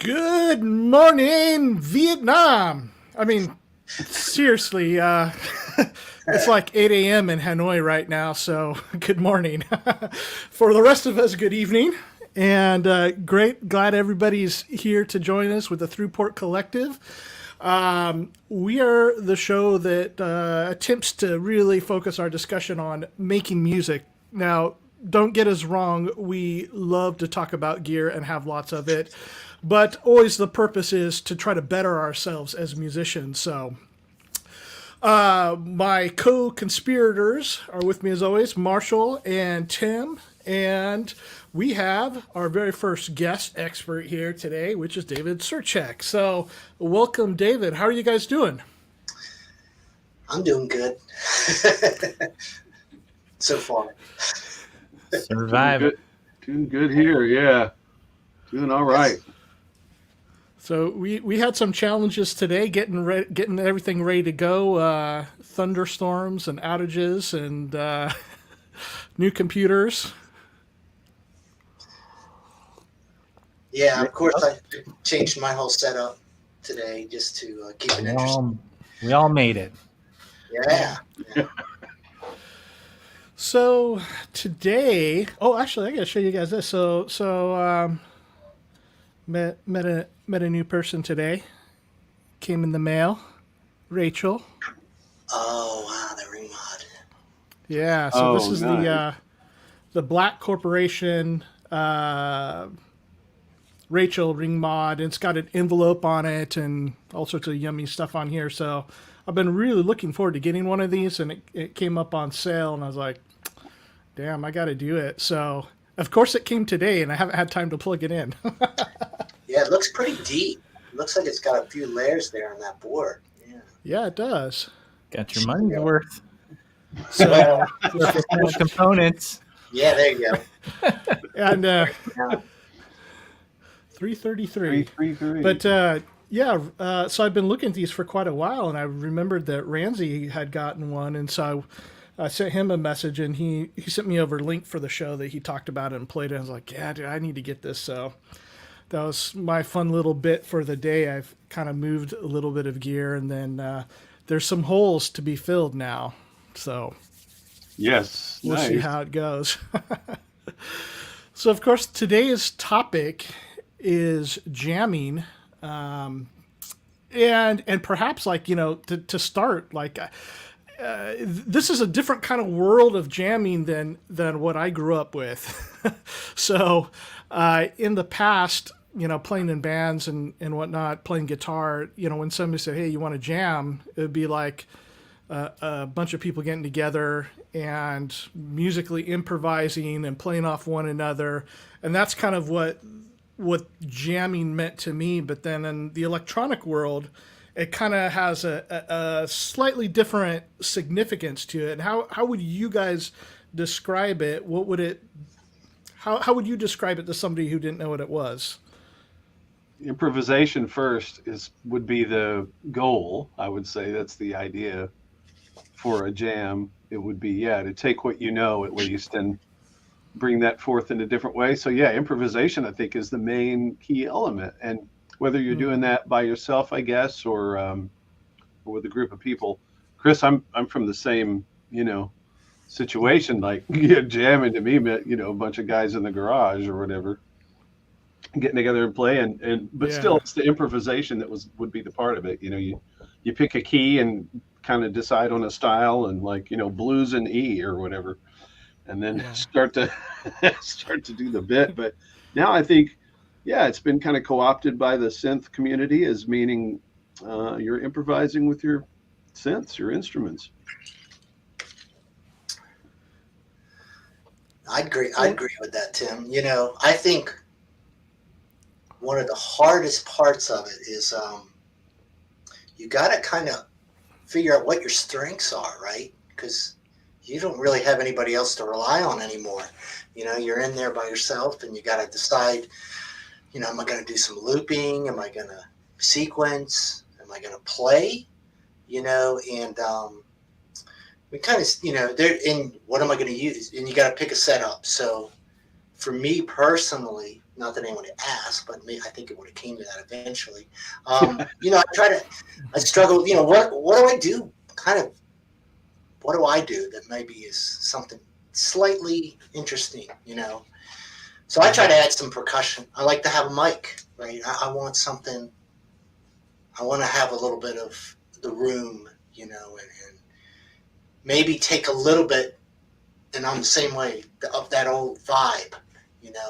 Good morning, Vietnam. I mean, seriously, it's like 8 a.m. in Hanoi right now, so good morning. For the rest of us, good evening. And glad everybody's here to join us with the Thru Port Collective. We are the show that attempts to really focus our discussion on making music. Now, don't get us wrong, we love to talk about gear and have lots of it, but always the purpose is to try to better ourselves as musicians. So, my co conspirators are with me as always, Marshall and Tim, and we have our very first guest expert here today, which is David Svrjcek. So, welcome, David. How are you guys doing? I'm doing good so far. Survive. Doing good here, yeah. Doing all right. So we had some challenges today, getting everything ready to go. Thunderstorms and outages and new computers. Yeah, of course I changed my whole setup today just to keep it interesting. We all made it. Yeah. So today, actually, I gotta show you guys this. So met a new person today. Came in the mail, Rachel. Oh wow, the ring mod. Yeah. So this is nice. the Black Corporation Rachel ring mod, and it's got an envelope on it and all sorts of yummy stuff on here. So I've been really looking forward to getting one of these, and it came up on sale, and I was like, damn, I got to do it. So, of course, it came today, and I haven't had time to plug it in. Yeah, it looks pretty deep. It looks like it's got a few layers there on that board. Yeah. Yeah, it does. Got your money's worth. So, With components. Yeah, there you go. and Yeah. 333. 333. But so I've been looking at these for quite a while, and I remembered that Ramsey had gotten one, and so I sent him a message, and he sent me over a link for the show that he talked about and played it. I was like, yeah, dude, I need to get this. So that was my fun little bit for the day. I've kind of moved a little bit of gear, and then there's some holes to be filled now. So Yes, we'll nice. see how it goes. So, of course, today's topic is jamming. And perhaps, like, to start, like, this is a different kind of world of jamming than what I grew up with. So in the past, playing in bands and whatnot, playing guitar, when somebody said, hey, you want to jam, it would be like a bunch of people getting together and musically improvising and playing off one another. And that's kind of what jamming meant to me. But then in the electronic world, it kind of has a slightly different significance to it. And how would you guys describe it? What would it? How would you describe it to somebody who didn't know what it was? Improvisation first would be the goal. I would say that's the idea for a jam. It would be, to take what you know at least and bring that forth in a different way. So improvisation I think is the main key element, and whether you're doing that by yourself, I guess, or with a group of people. Chris, I'm from the same situation. Like jamming to me meant a bunch of guys in the garage or whatever getting together and playing, but still it's the improvisation that would be the part of it. You pick a key and kind of decide on a style, and like blues in E or whatever, and then start to do the bit. But now I think it's been kind of co-opted by the synth community as meaning you're improvising with your synths, your instruments. I agree with that, Tim. I think one of the hardest parts of it is you got to kind of figure out what your strengths are, right? Because you don't really have anybody else to rely on anymore. You're in there by yourself, and you got to decide, am I going to do some looping? Am I going to sequence? Am I going to play? And we kind of, what am I going to use? And you got to pick a setup. So for me personally, Not that anyone asked, but I think it would have came to that eventually. I struggle. What do I do? What do I do that maybe is something slightly interesting? So I try to add some percussion. I like to have a mic, right? I want something. I want to have a little bit of the room, and maybe take a little bit, and I'm the same way, of that old vibe,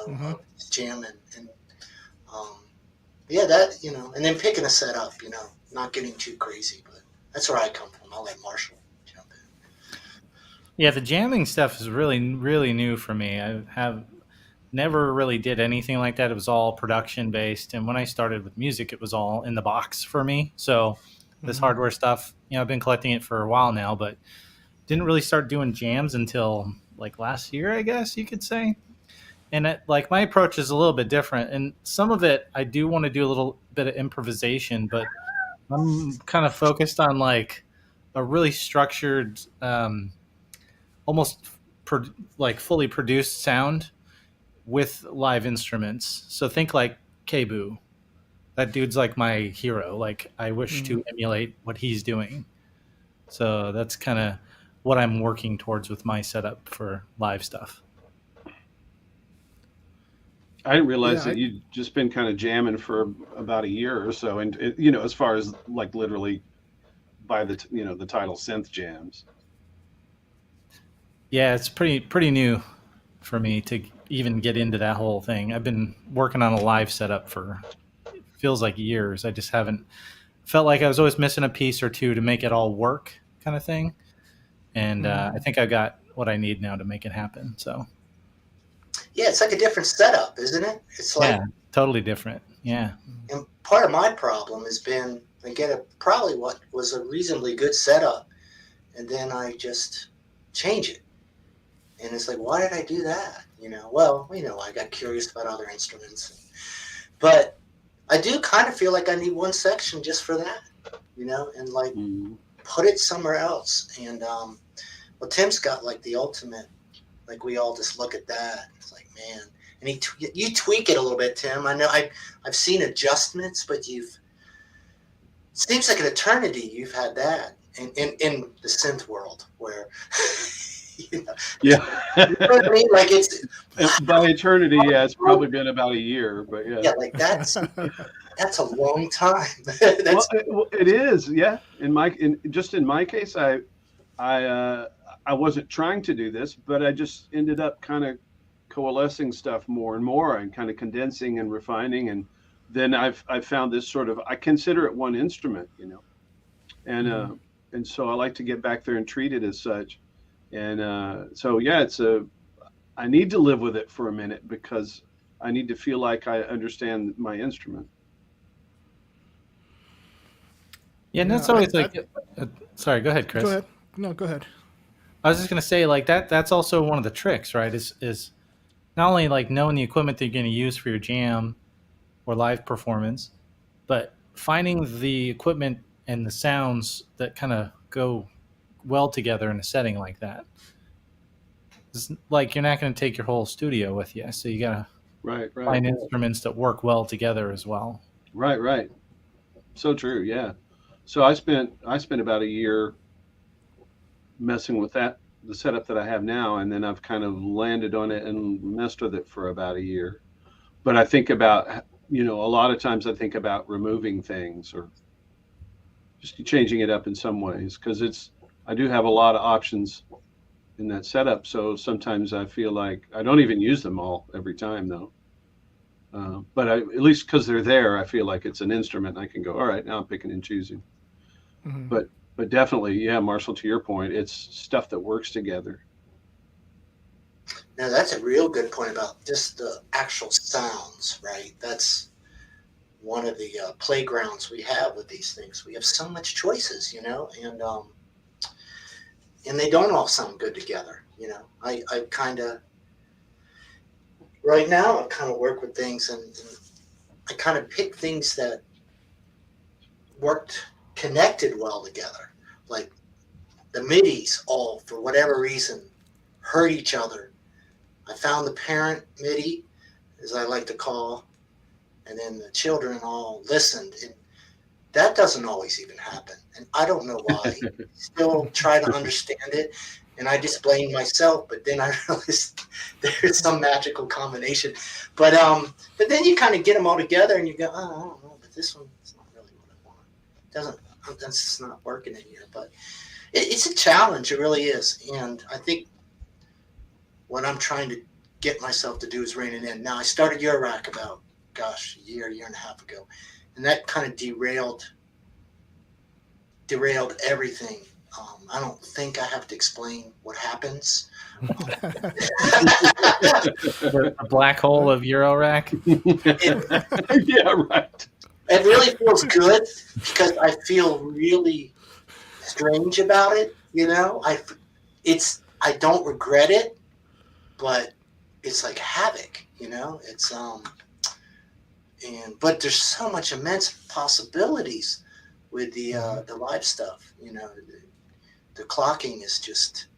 of jamming and that, and then picking a setup, not getting too crazy, but that's where I come from. I'll let Marshall jump in. Yeah, the jamming stuff is really, really new for me. I have never really did anything like that. It was all production based. And when I started with music, it was all in the box for me. So this hardware stuff, I've been collecting it for a while now, but didn't really start doing jams until like last year, I guess you could say. And my approach is a little bit different. And some of it, I do want to do a little bit of improvisation, but I'm kind of focused on like a really structured, almost fully produced sound with live instruments. So think like Kebu. That dude's like my hero. Like I wish to emulate what he's doing. So that's kind of what I'm working towards with my setup for live stuff. I didn't realize that you'd just been kind of jamming for about a year or so, and as far as like literally by the the title synth jams. Yeah, it's pretty new for me to even get into that whole thing. I've been working on a live setup for feels like years. I just haven't felt like I was always missing a piece or two to make it all work, kind of thing. And I think I got what I need now to make it happen. So. Yeah, it's like a different setup, isn't it? It's like totally different. Yeah. And part of my problem has been I get probably what was a reasonably good setup, and then I just change it, and it's like, why did I do that? I got curious about other instruments, but I do kind of feel like I need one section just for that, and like put it somewhere else. And Tim's got like the ultimate. Like we all just look at that. It's like, man, and you tweak it a little bit, Tim. I know I've seen adjustments, but it seems like an eternity you've had that in the synth world where, yeah, you know what I mean? Like it's by eternity. Yeah, it's probably been about a year, but yeah, like that's a long time. It is. Yeah, in my case, I wasn't trying to do this, but I just ended up kind of coalescing stuff more and more and kind of condensing and refining. And then I've found this sort of, I consider it one instrument, and so I like to get back there and treat it as such. And so, yeah, I need to live with it for a minute because I need to feel like I understand my instrument. Yeah, and that's always sorry, go ahead, Chris. Go ahead. No, go ahead. I was just going to say, like, that's also one of the tricks, right? Is not only like knowing the equipment that you're going to use for your jam or live performance, but finding the equipment and the sounds that kind of go well together in a setting like that. It's like you're not going to take your whole studio with you, so you got to find instruments that work well together as well. Right. So true. Yeah. So I spent about a year messing with the setup that I have now, and then I've kind of landed on it and messed with it for about a year. But I think about, a lot of times I think about removing things or just changing it up in some ways, because I do have a lot of options in that setup. So sometimes I feel like I don't even use them all every time though. But at least because they're there, I feel like it's an instrument and I can go, all right, now I'm picking and choosing. But definitely, yeah, Marshall, to your point, it's stuff that works together. Now, that's a real good point about just the actual sounds, right? That's one of the playgrounds we have with these things. We have so much choices, and they don't all sound good together, I kind of, right now, I kind of work with things and I kind of pick things that connected well together. Like the midis all, for whatever reason, hurt each other. I found the parent MIDI as I like to call, and then the children all listened. And that doesn't always even happen. And I don't know why. Still try to understand it. And I just blame myself, but then I realized there's some magical combination. But then you kind of get them all together and you go, oh, I don't know, but this one is not really what I want. That's just not working in here. But it's a challenge. It really is. And I think what I'm trying to get myself to do is rein it in. Now, I started Eurorack about, a year and a half ago. And that kind of derailed everything. I don't think I have to explain what happens. The black hole of Eurorack. Yeah, right. It really feels good because I feel really strange about it. You know, I don't regret it, but it's like havoc. You know, but there's so much immense possibilities with the live stuff. You know, the clocking is just,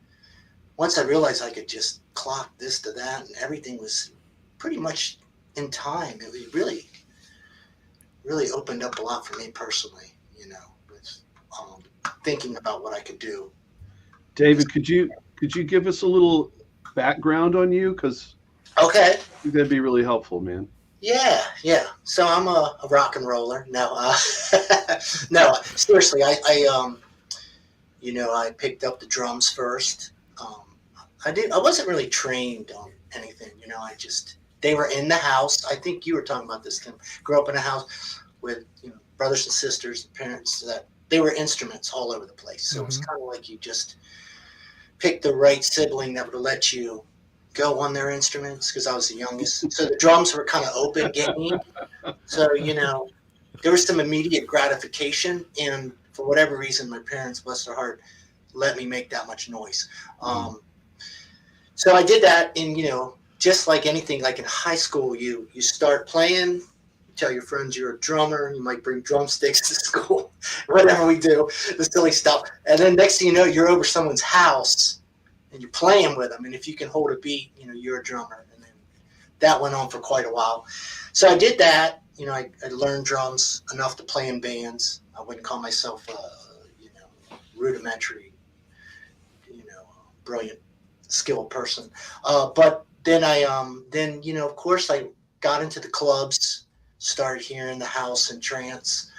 once I realized I could just clock this to that and everything was pretty much in time, it was really, really opened up a lot for me personally, you know, with thinking about what I could do. David, could you give us a little background on you? Because okay, I think that'd be really helpful, man. Yeah. So I'm a rock and roller. No, no, seriously, I picked up the drums first. I wasn't really trained on anything. You know, they were in the house. I think you were talking about this, Tim. Grew up in a house with, brothers and sisters and parents that they were instruments all over the place. So it was kind of like you just picked the right sibling that would let you go on their instruments, because I was the youngest. So the drums were kind of open game. So, there was some immediate gratification. And for whatever reason, my parents, bless their heart, let me make that much noise. So I did that. And, just like anything, like in high school, you start playing, you tell your friends you're a drummer, you might bring drumsticks to school, whatever we do, the silly stuff. And then next thing you know, you're over someone's house and you're playing with them. And if you can hold a beat, you're a drummer. And then that went on for quite a while. So I did that. I learned drums enough to play in bands. I wouldn't call myself rudimentary, brilliant, skilled person. But then of course I got into the clubs, started hearing the house and trance,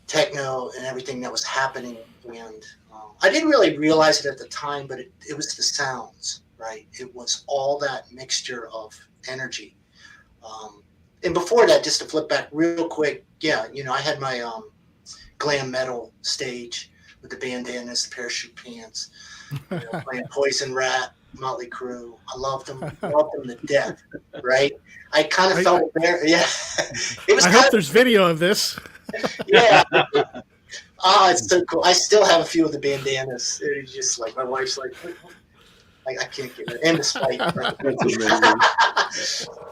techno and everything that was happening. And I didn't really realize it at the time, but it was the sounds, right? It was all that mixture of energy. And before that, just to flip back real quick, I had my glam metal stage with the bandanas, the parachute pants, playing Poison Rat, Motley Crue. I loved them to death, right? I kind of felt there. Yeah. It was. I hope there's video of this. Yeah. It's so cool. I still have a few of the bandanas. It's just like my wife's like, I can't get it. And the spike. Right? That's amazing.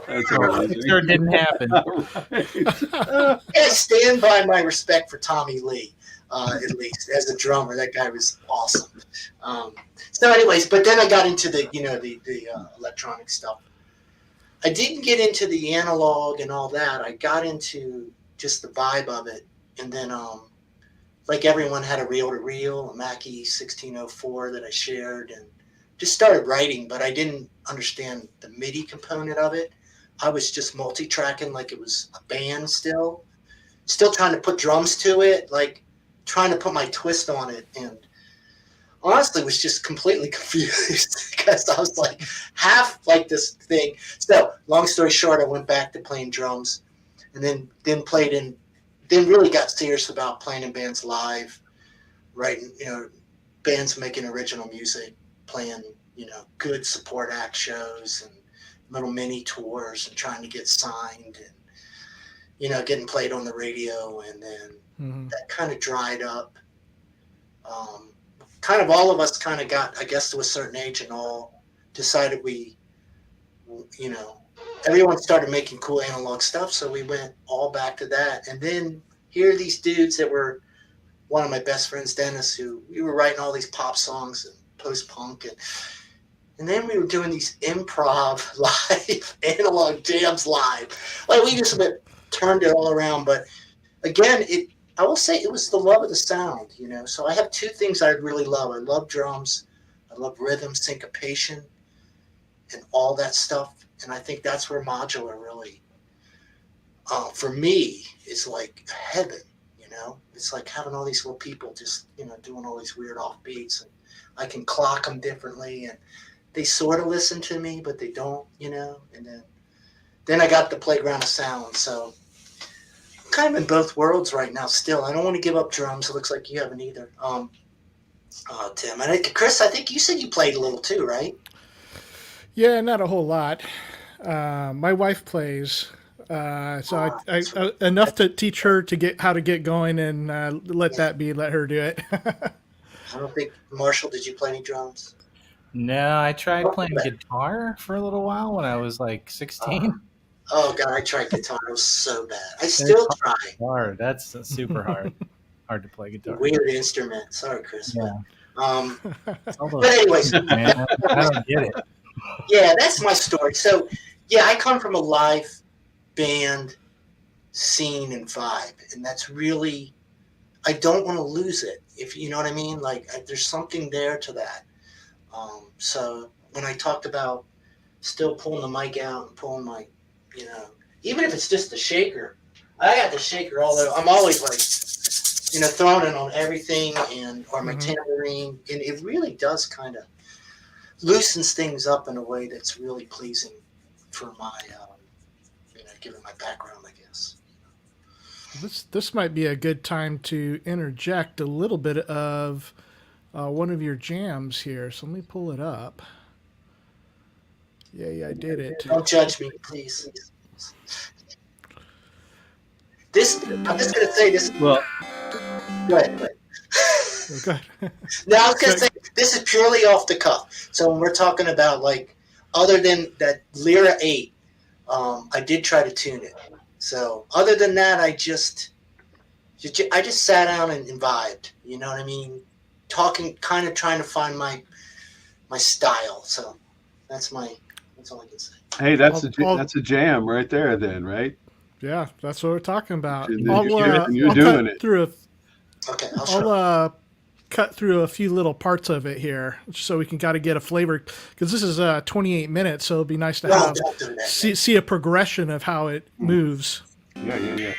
That's amazing. Sure didn't happen. I stand by my respect for Tommy Lee, at least as a drummer. That guy was awesome. So, anyways, but then I got into the electronic stuff. I didn't get into the analog and all that. I got into just the vibe of it, and then like everyone had a reel-to-reel, a Mackie 1604 that I shared, and just started writing, but I didn't understand the MIDI component of it. I was just multi-tracking like it was a band still trying to put drums to it, like trying to put my twist on it, and honestly was just completely confused because I was like half like this thing. So long story short, I went back to playing drums, and then really got serious about playing in bands live, writing, bands making original music, playing, good support act shows and little mini tours and trying to get signed and, getting played on the radio. And then that kind of dried up. Kind of all of us kind of got, I guess, to a certain age and all decided everyone started making cool analog stuff. So we went all back to that. And then here are these dudes that were one of my best friends, Dennis, who we were writing all these pop songs and post-punk. And And then we were doing these improv live analog jams live. Like we just turned it all around. But again, I will say it was the love of the sound, you know. So I have two things I really love. I love drums, I love rhythm, syncopation, and all that stuff. And I think that's where modular really, for me, is like heaven. You know, it's like having all these little people just, you know, doing all these weird off beats, and I can clock them differently, and they sort of listen to me, but they don't, you know. And then I got the playground of sound, so I'm kind of in both worlds right now. Still, I don't want to give up drums. It looks like you haven't either, Tim. And Chris, I think you said you played a little too, right? Yeah, not a whole lot. My wife plays, so I enough to teach her to get how to get going, and let her do it. I don't think Marshall. Did you play any drums? No, I tried playing guitar for a little while when I was like 16. Oh God, I tried guitar. It was so bad. I still try. Hard. That's super hard. Hard to play guitar. Weird instrument. Sorry, Chris. Yeah. But anyways, Man, I don't get it. Yeah, that's my story. So, yeah, I come from a live band scene and vibe, and that's really, I don't want to lose it. If you know what I mean, like there's something there to that. So when I talked about still pulling the mic out and pulling my, you know, even if it's just the shaker, I got the shaker all over. I'm always like, you know, throwing it on everything, or my tambourine, and it really does kind of loosens things up in a way that's really pleasing for my, you know, given my background, I guess. This might be a good time to interject a little bit of one of your jams here. So let me pull it up. Yeah, I did it. Don't judge me, please. I'm just going to say this. Well, Go ahead. Okay. No, I was going to say, this is purely off the cuff. So when we're talking about, like, other than that Lyra 8, I did try to tune it. So other than that, I just sat down and vibed. You know what I mean? Talking, kind of trying to find my style. So that's all I can say. Hey, that's a jam right there, then, right? Yeah, that's what we're talking about. And I'll doing it. Okay, I'll cut through a few little parts of it here, so we can kind of get a flavor, because this is 28 minutes, so it'd be nice to see a progression of how it moves. Yeah.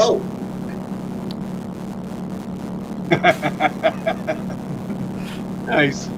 Oh. Nice.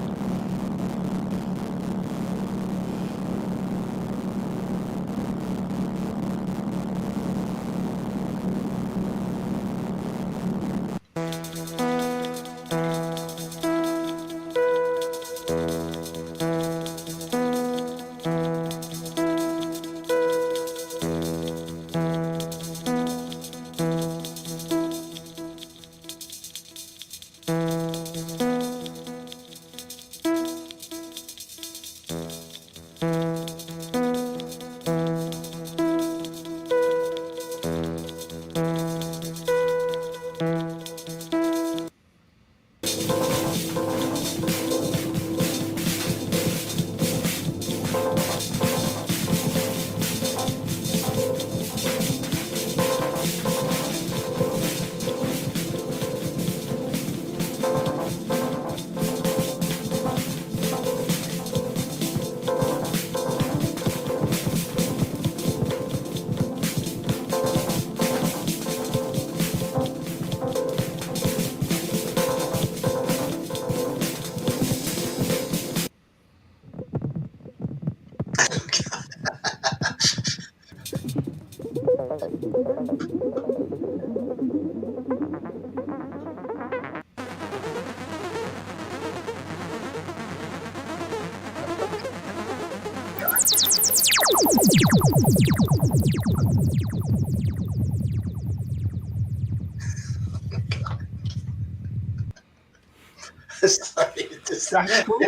Sorry, That's cool.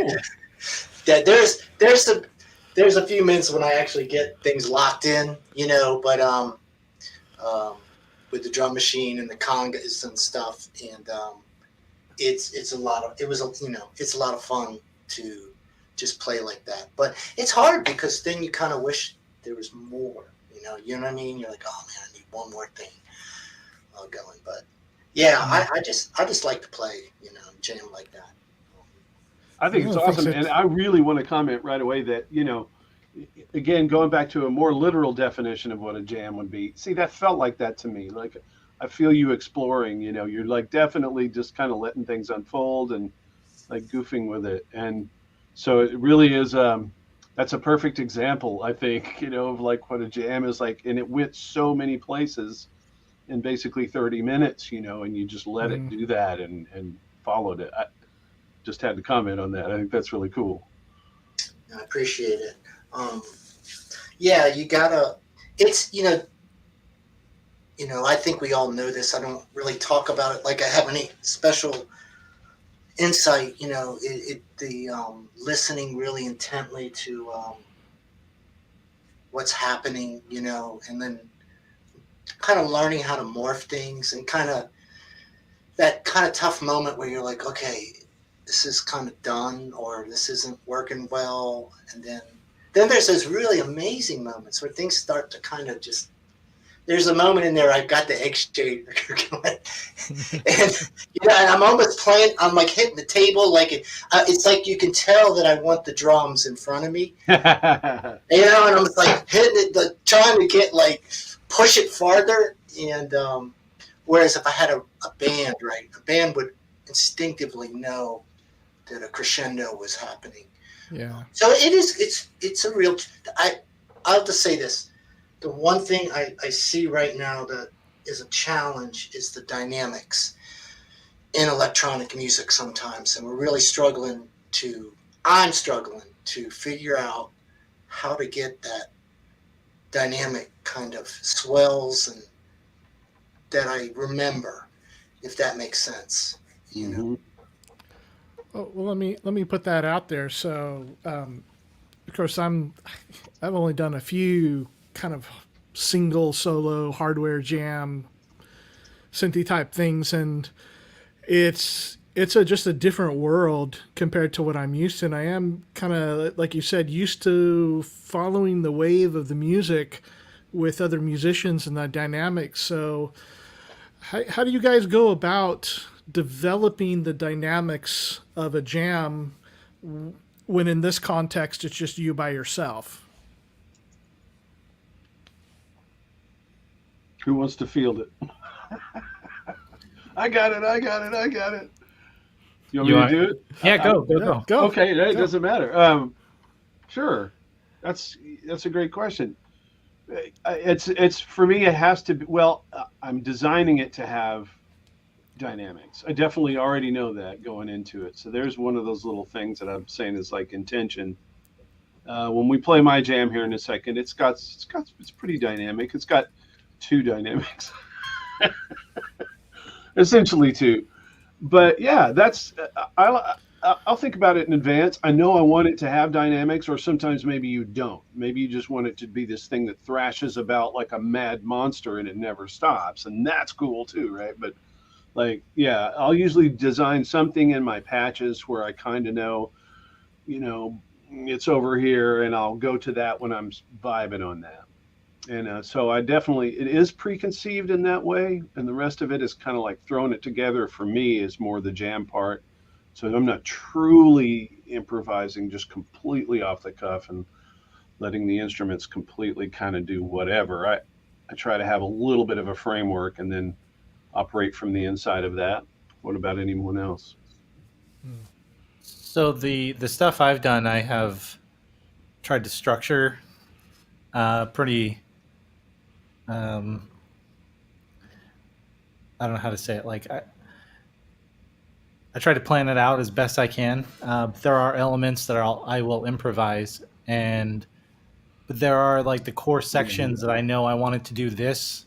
yeah, there's a few minutes when I actually get things locked in, but um, with the drum machine and the congas and stuff, and it's a lot of it's a lot of fun to just play like that. But it's hard because then you kind of wish there was more, you know what I mean? You're like, oh man, I need one more thing going. But yeah, I just like to play, jam like that. I think it's awesome. And I really want to comment right away that, again, going back to a more literal definition of what a jam would be. See, that felt like that to me. Like, I feel you exploring, you're like definitely just kind of letting things unfold and like goofing with it. And so it really is, that's a perfect example, I think, of like what a jam is like. And it went so many places in basically 30 minutes, and you just let it do that and followed it. I just had to comment on that. I think that's really cool. I appreciate it. Yeah, you gotta, it's, I think we all know this. I don't really talk about it like I have any special insight, the listening really intently to what's happening, and then kind of learning how to morph things and kind of that kind of tough moment where you're like, okay, this is kind of done or this isn't working well. And then there's those really amazing moments where things start to kind of just, there's a moment in there I've got the egg shaker going, and and I'm almost playing. I'm like hitting the table, like it's like you can tell that I want the drums in front of me, and I'm just like hitting it, trying to get push it farther. And whereas if I had a band, right, a band would instinctively know that a crescendo was happening. Yeah. So it's a real. I'll just say this. The one thing I see right now that is a challenge is the dynamics in electronic music sometimes. And I'm struggling to figure out how to get that dynamic kind of swells and that I remember, if that makes sense, Well, let me put that out there. So, of course, I've only done a few kind of single solo hardware jam synthy type things, and it's just a different world compared to what I'm used to. And I am kind of, like you said, used to following the wave of the music with other musicians and the dynamics. So how do you guys go about developing the dynamics of a jam when in this context it's just you by yourself? Who wants to field it? I got it. You want me to do it? Yeah, go. Okay, it doesn't matter. Sure. That's a great question. It's for me, it has to be, well, I'm designing it to have dynamics. I definitely already know that going into it. So there's one of those little things that I'm saying is like intention. When we play my jam here in a second, it's pretty dynamic. It's got two dynamics, essentially two. But yeah, I'll think about it in advance. I know I want it to have dynamics, or sometimes maybe you don't. Maybe you just want it to be this thing that thrashes about like a mad monster and it never stops, and that's cool too, right? But yeah, I'll usually design something in my patches where I kind of know, it's over here, and I'll go to that when I'm vibing on that. And so it is preconceived in that way, and the rest of it is kind of like throwing it together. For me is more the jam part. So I'm not truly improvising, just completely off the cuff and letting the instruments completely kind of do whatever. I try to have a little bit of a framework and then operate from the inside of that. What about anyone else? So the stuff I've done, I have tried to structure pretty um, I don't know how to say it. Like I try to plan it out as best I can. There are elements that I will improvise, and but there are like the core sections that I know I wanted to do this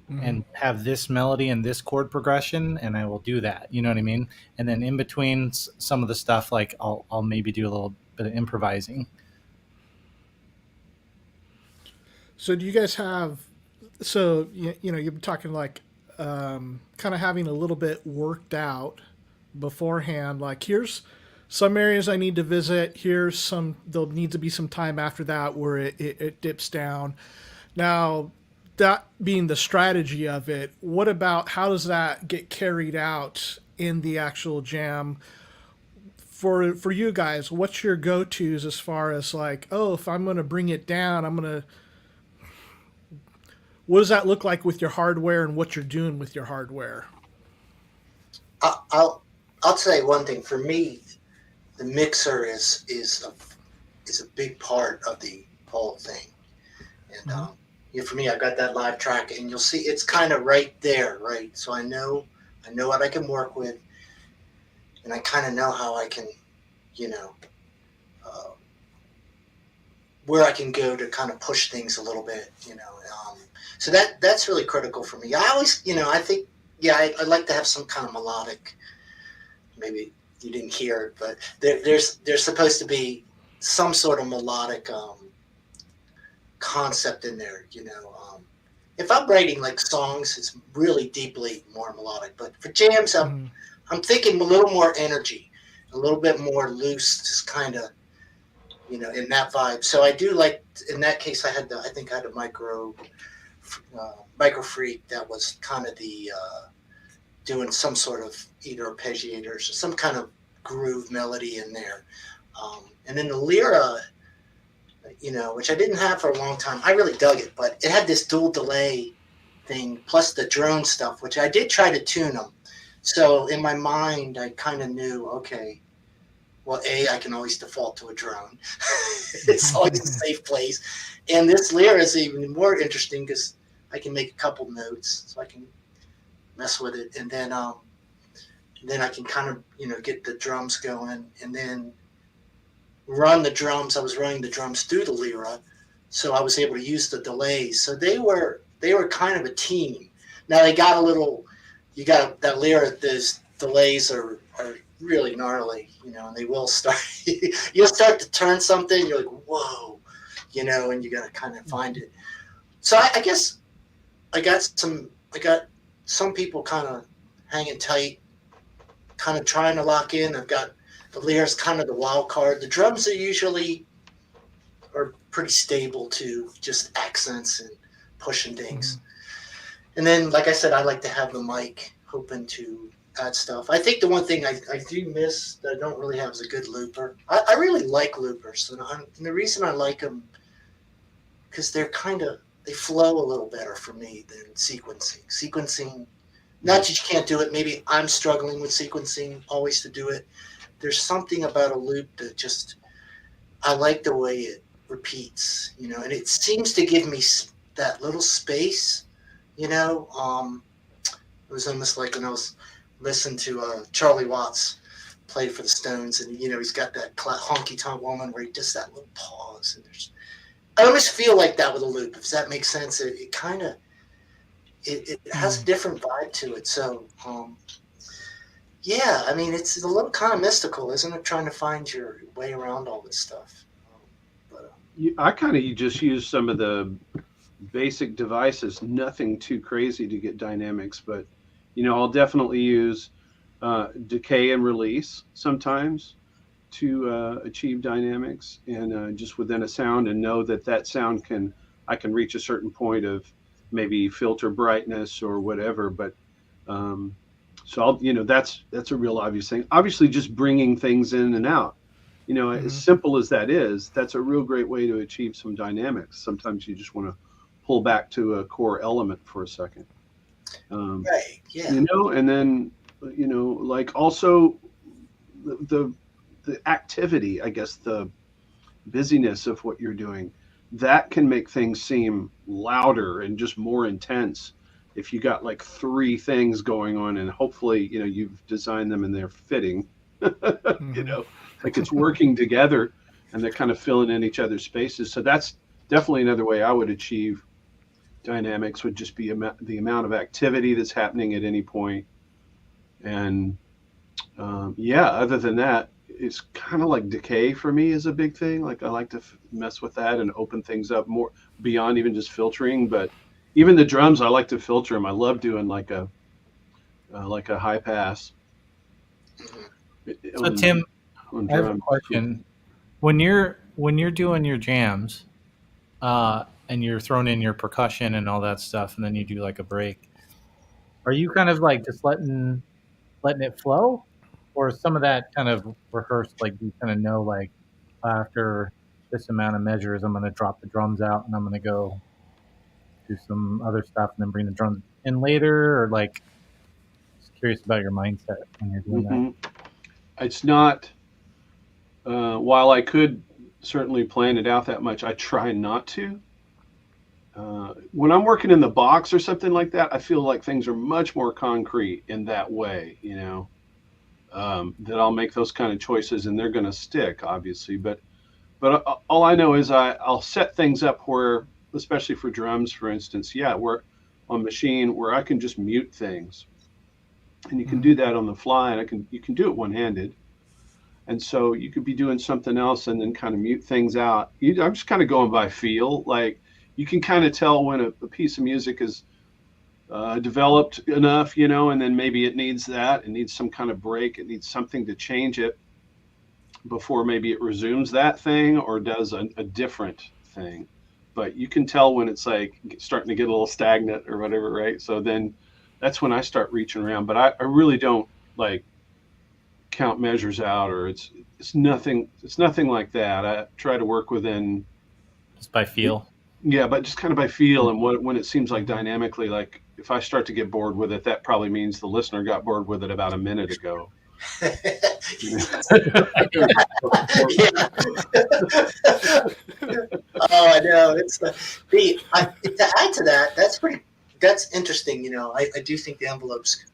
Mm-hmm. and have this melody and this chord progression, and I will do that. You know what I mean? And then in between some of the stuff, like I'll maybe do a little bit of improvising. So do you guys have? So you know you're talking like kind of having a little bit worked out beforehand. Like here's some areas I need to visit. Here's some. There'll need to be some time after that where it dips down. Now, that being the strategy of it, what about how does that get carried out in the actual jam? For you guys, what's your go tos as far as like, oh, if I'm going to bring it down, I'm going to what does that look like with your hardware and what you're doing with your hardware? I'll tell you one thing. For me, the mixer is a big part of the whole thing. And Mm-hmm. for me, I've got that live track, and you'll see it's kind of right there, right? So I know what I can work with, and I kind of know how I can, you know, uh, where I can go to kind of push things a little bit, you know. So that's really critical for me. I always, I think, yeah, I like to have some kind of melodic. Maybe you didn't hear it, but there's supposed to be some sort of melodic concept in there, you know. If I'm writing like songs, it's really deeply more melodic. But for jams, Mm-hmm. I'm thinking a little more energy, a little bit more loose, just kind of, in that vibe. So I do like in that case, I think I had a micro freak that was kind of the doing some sort of either arpeggiators or some kind of groove melody in there. And then the Lyra, which I didn't have for a long time. I really dug it, but it had this dual delay thing plus the drone stuff, which I did try to tune them. So in my mind, I kind of knew, okay, well, I can always default to a drone. It's always a safe place. And this Lyra is even more interesting because I can make a couple notes, so I can mess with it, and then I can kind of get the drums going, and then run the drums. I was running the drums through the Lyra, so I was able to use the delays. So they were kind of a team. Now they got a little. You got that Lyra. Those delays are really gnarly, and they will start. You'll start to turn something. You're like, whoa, and you got to kind of find it. So I guess I got some people kind of hanging tight, kind of trying to lock in. I've got the Lyra's kind of the wild card. The drums are pretty stable too, just accents and pushing things. Mm-hmm. And then, like I said, I like to have the mic, hoping to add stuff. I think the one thing I do miss that I don't really have is a good looper. I really like loopers, and the reason I like them because they flow a little better for me than sequencing. Sequencing, not that you can't do it. Maybe I'm struggling with sequencing always to do it. There's something about a loop that I like the way it repeats, and it seems to give me that little space, It was almost like when I was listening to Charlie Watts play for the Stones, and he's got that honky tonk woman where he does that little pause, and I always feel like that with a loop. If that makes sense, it kind of it has a different vibe to it. So yeah, I mean, it's a little kind of mystical, isn't it? Trying to find your way around all this stuff. I kind of just use some of the basic devices, nothing too crazy to get dynamics, but I'll definitely use decay and release sometimes to achieve dynamics, and just within a sound, and know that sound I can reach a certain point of maybe filter brightness or whatever. But so that's a real obvious thing. Obviously, just bringing things in and out. Mm-hmm. As simple as that is, that's a real great way to achieve some dynamics. Sometimes you just want to pull back to a core element for a second. Right. Yeah. And then like also the activity, I guess, the busyness of what you're doing. that can make things seem louder and just more intense if you got like three things going on, and hopefully, you've designed them and they're fitting, Hmm. like it's working together and they're kind of filling in each other's spaces. So that's definitely another way I would achieve dynamics, would just be the amount of activity that's happening at any point. And yeah, other than that, it's kind of like decay for me is a big thing. Like I like to mess with that and open things up more beyond even just filtering. But even the drums, I like to filter them. I love doing like a high pass Mhm. So on, Tim, on I have a drums. question. When you're doing your jams, and you're throwing in your percussion and all that stuff, and then you do like a break, are you kind of like just letting it flow, or is some of that kind of rehearsed? Like you kind of know, like after this amount of measures, I'm going to drop the drums out and I'm going to go do some other stuff and then bring the drums in later, or like just curious about your mindset when you're doing that. Hmm. It's not, while I could certainly plan it out that much, I try not to. When I'm working in the box or something like that, I feel like things are much more concrete in that way, that I'll make those kind of choices and they're going to stick, obviously. But all I know is I'll set things up where, especially for drums, for instance, yeah, where on machine where I can just mute things, and you can Hmm. do that on the fly, and you can do it one handed. And so you could be doing something else and then kind of mute things out. I'm just kind of going by feel. Like you can kind of tell when a piece of music is developed enough, and then maybe it needs that. It needs some kind of break. It needs something to change it before maybe it resumes that thing or does a different thing. But you can tell when it's like starting to get a little stagnant or whatever, right? So then that's when I start reaching around. But I really don't like count measures out, or it's nothing like that. I try to work within, Just by feel. yeah, but just kind of by feel, Mm. and when it seems like Hmm. dynamically, like if I start to get bored with it, that probably means the listener got bored with it about a minute ago. Yeah. Oh, I know. It's to add to that. That's interesting. I do think the envelopes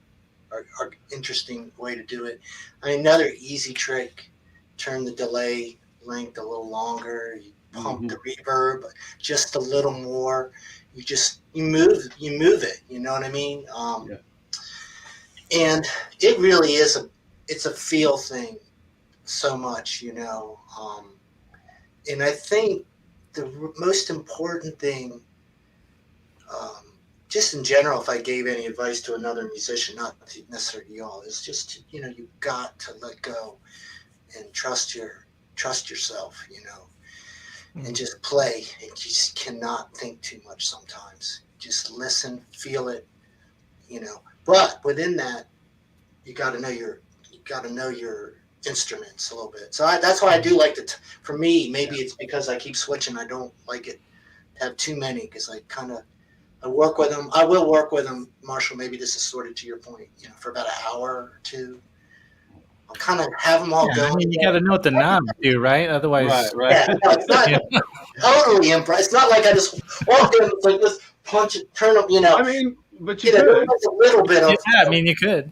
are interesting way to do it. Another easy trick: turn the delay length a little longer. You pump Hmm. the reverb just a little more. You move it. You know what I mean? Yeah. And it really is it's a feel thing so much. And I think the most important thing, um, just in general, if I gave any advice to another musician, not necessarily y'all, is just you've got to let go and trust yourself, and Hmm. just play. And you just cannot think too much sometimes. Just listen, feel it, you know. But within that, you got to know your instruments a little bit. So that's why I do like to. For me, maybe it's because I keep switching. I don't like it to have too many because I work with them. I will work with them, Marshall. Maybe this is sort of to your point. For about an hour or two. I'll kind of have them all Yeah, I going. mean, you got to know what the knobs do, right? Right. Otherwise, Right. Yeah, no, it's not yeah, totally improv. It's not like I just walk in. It's like this punch it, turn them. I mean, but you There could. was a little bit yeah. of. I mean, you could.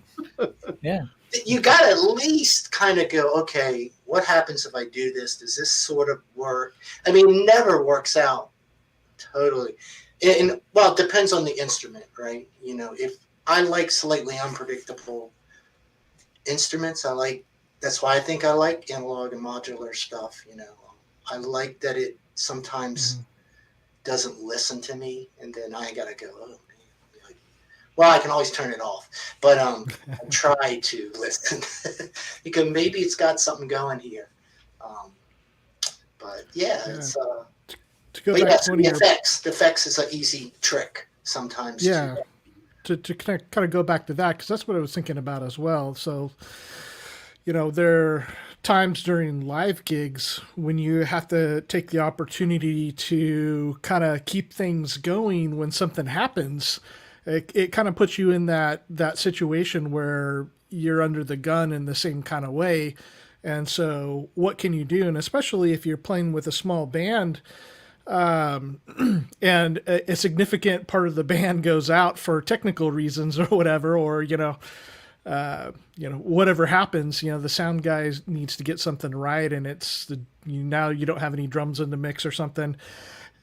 Yeah. You got to at least kind of go, okay, what happens if I do this? Does this sort of work? I mean, it never works out totally. And well, it depends on the instrument, right? If I like slightly unpredictable instruments, that's why I think I like analog and modular stuff. I like that it sometimes Hmm. doesn't listen to me, and then I gotta go, oh man. Like, well, I can always turn it off, but I try to listen because maybe it's got something going here. Um, but yeah, Yeah. it's To go but back yeah, to so one of the your effects. The effects is an easy trick sometimes to. yeah. To kind of go back to that because that's what I was thinking about as well. So there are times during live gigs when you have to take the opportunity to kind of keep things going when something happens. It kind of puts you in that situation where you're under the gun in the same kind of way. And so, what can you do? And especially if you're playing with a small band, and a significant part of the band goes out for technical reasons or whatever, or whatever happens, the sound guy needs to get something right, and now you don't have any drums in the mix or something,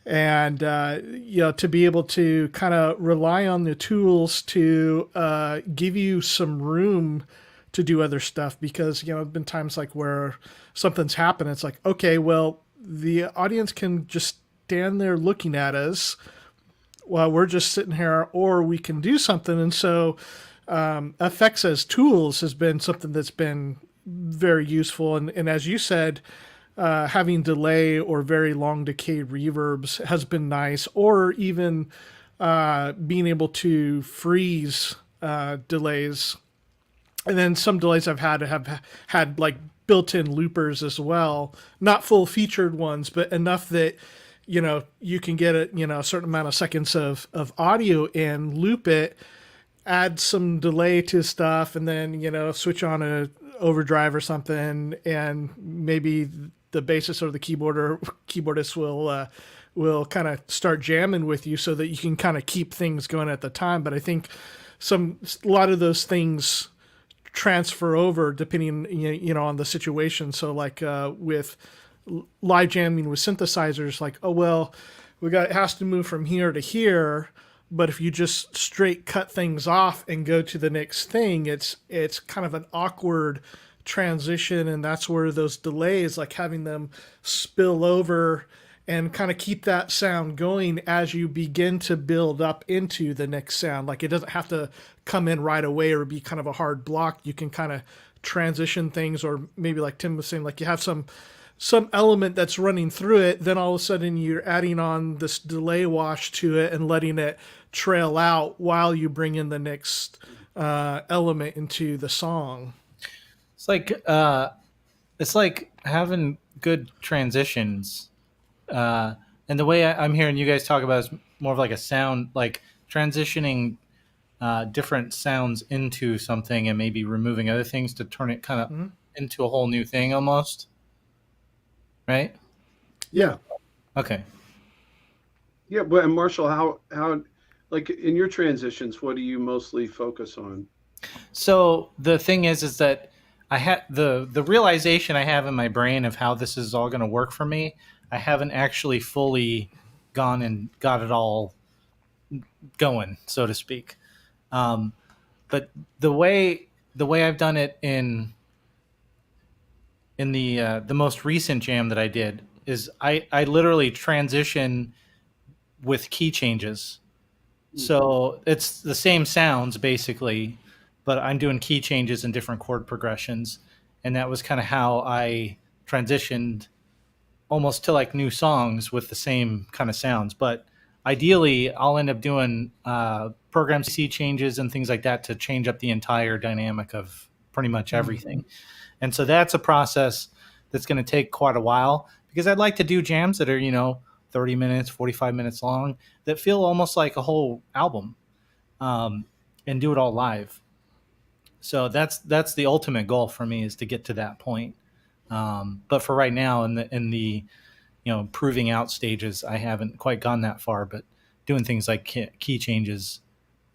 and to be able to kind of rely on the tools to give you some room to do other stuff, because there's been times like where something's happened, it's like, okay, well, the audience can just stand there looking at us while we're just sitting here, or we can do something. And so effects as tools has been something that's been very useful. And as you said, having delay or very long decay reverbs has been nice, or even being able to freeze delays. And then some delays I've have had like built-in loopers as well, not full featured ones, but enough that you can get a certain amount of seconds of audio and loop it, add some delay to stuff, and then switch on a overdrive or something, and maybe the bassist or the keyboardist will kind of start jamming with you so that you can kind of keep things going at the time. But I think a lot of those things transfer over depending on the situation. So like with live jamming with synthesizers, like, oh well, it has to move from here to here, but if you just straight cut things off and go to the next thing, it's kind of an awkward transition, and that's where those delays, like having them spill over and kind of keep that sound going as you begin to build up into the next sound. Like it doesn't have to come in right away or be kind of a hard block. You can kind of transition things, or maybe like Tim was saying, like you have some element that's running through it, then all of a sudden you're adding on this delay wash to it and letting it trail out while you bring in the next element into the song. It's like having good transitions. And the way I'm hearing you guys talk about is more of like a sound, like transitioning different sounds into something and maybe removing other things to turn it kind of into a whole new thing almost. Right? Yeah. Okay. Yeah, but and Marshall, how like in your transitions, what do you mostly focus on? So the thing is that I had the realization I have in my brain of how this is all going to work for me. I haven't actually fully gone and got it all going, so to speak. But the way I've done it in the most recent jam that I did is I literally transition with key changes. So it's the same sounds basically, but I'm doing key changes and different chord progressions. And that was kind of how I transitioned almost to like new songs with the same kind of sounds. But ideally I'll end up doing program C changes and things like that to change up the entire dynamic of pretty much everything. And so that's a process that's going to take quite a while, because I'd like to do jams that are, 30 minutes, 45 minutes long, that feel almost like a whole album, and do it all live. So that's the ultimate goal for me, is to get to that point. But for right now, in the proving out stages, I haven't quite gone that far, but doing things like key changes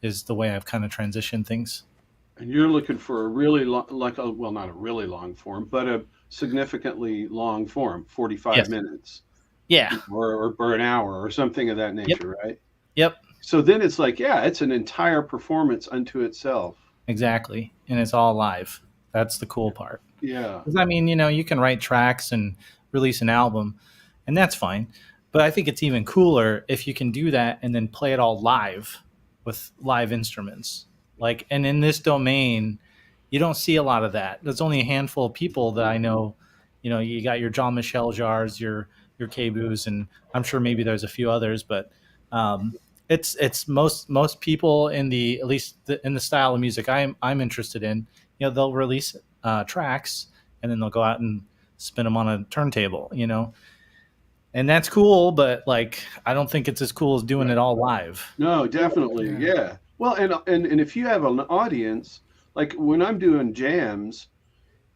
is the way I've kind of transitioned things. And you're looking for a really long, not a really long form, but a significantly long form, 45 minutes. Yeah. Or an hour or something of that nature, right? Yep. So then it's like, it's an entire performance unto itself. Exactly. And it's all live. That's the cool part. Yeah. I mean, you can write tracks and release an album, and that's fine. But I think it's even cooler if you can do that and then play it all live with live instruments. And in this domain, you don't see a lot of that. There's only a handful of people that I know. You got your Jean-Michel Jarres, your K-Boos, and I'm sure maybe there's a few others, but it's most people in at least in the style of music I'm interested in. They'll release tracks and then they'll go out and spin them on a turntable. And that's cool, but I don't think it's as cool as doing it all live. No, definitely, yeah. Well, and if you have an audience, like when I'm doing jams,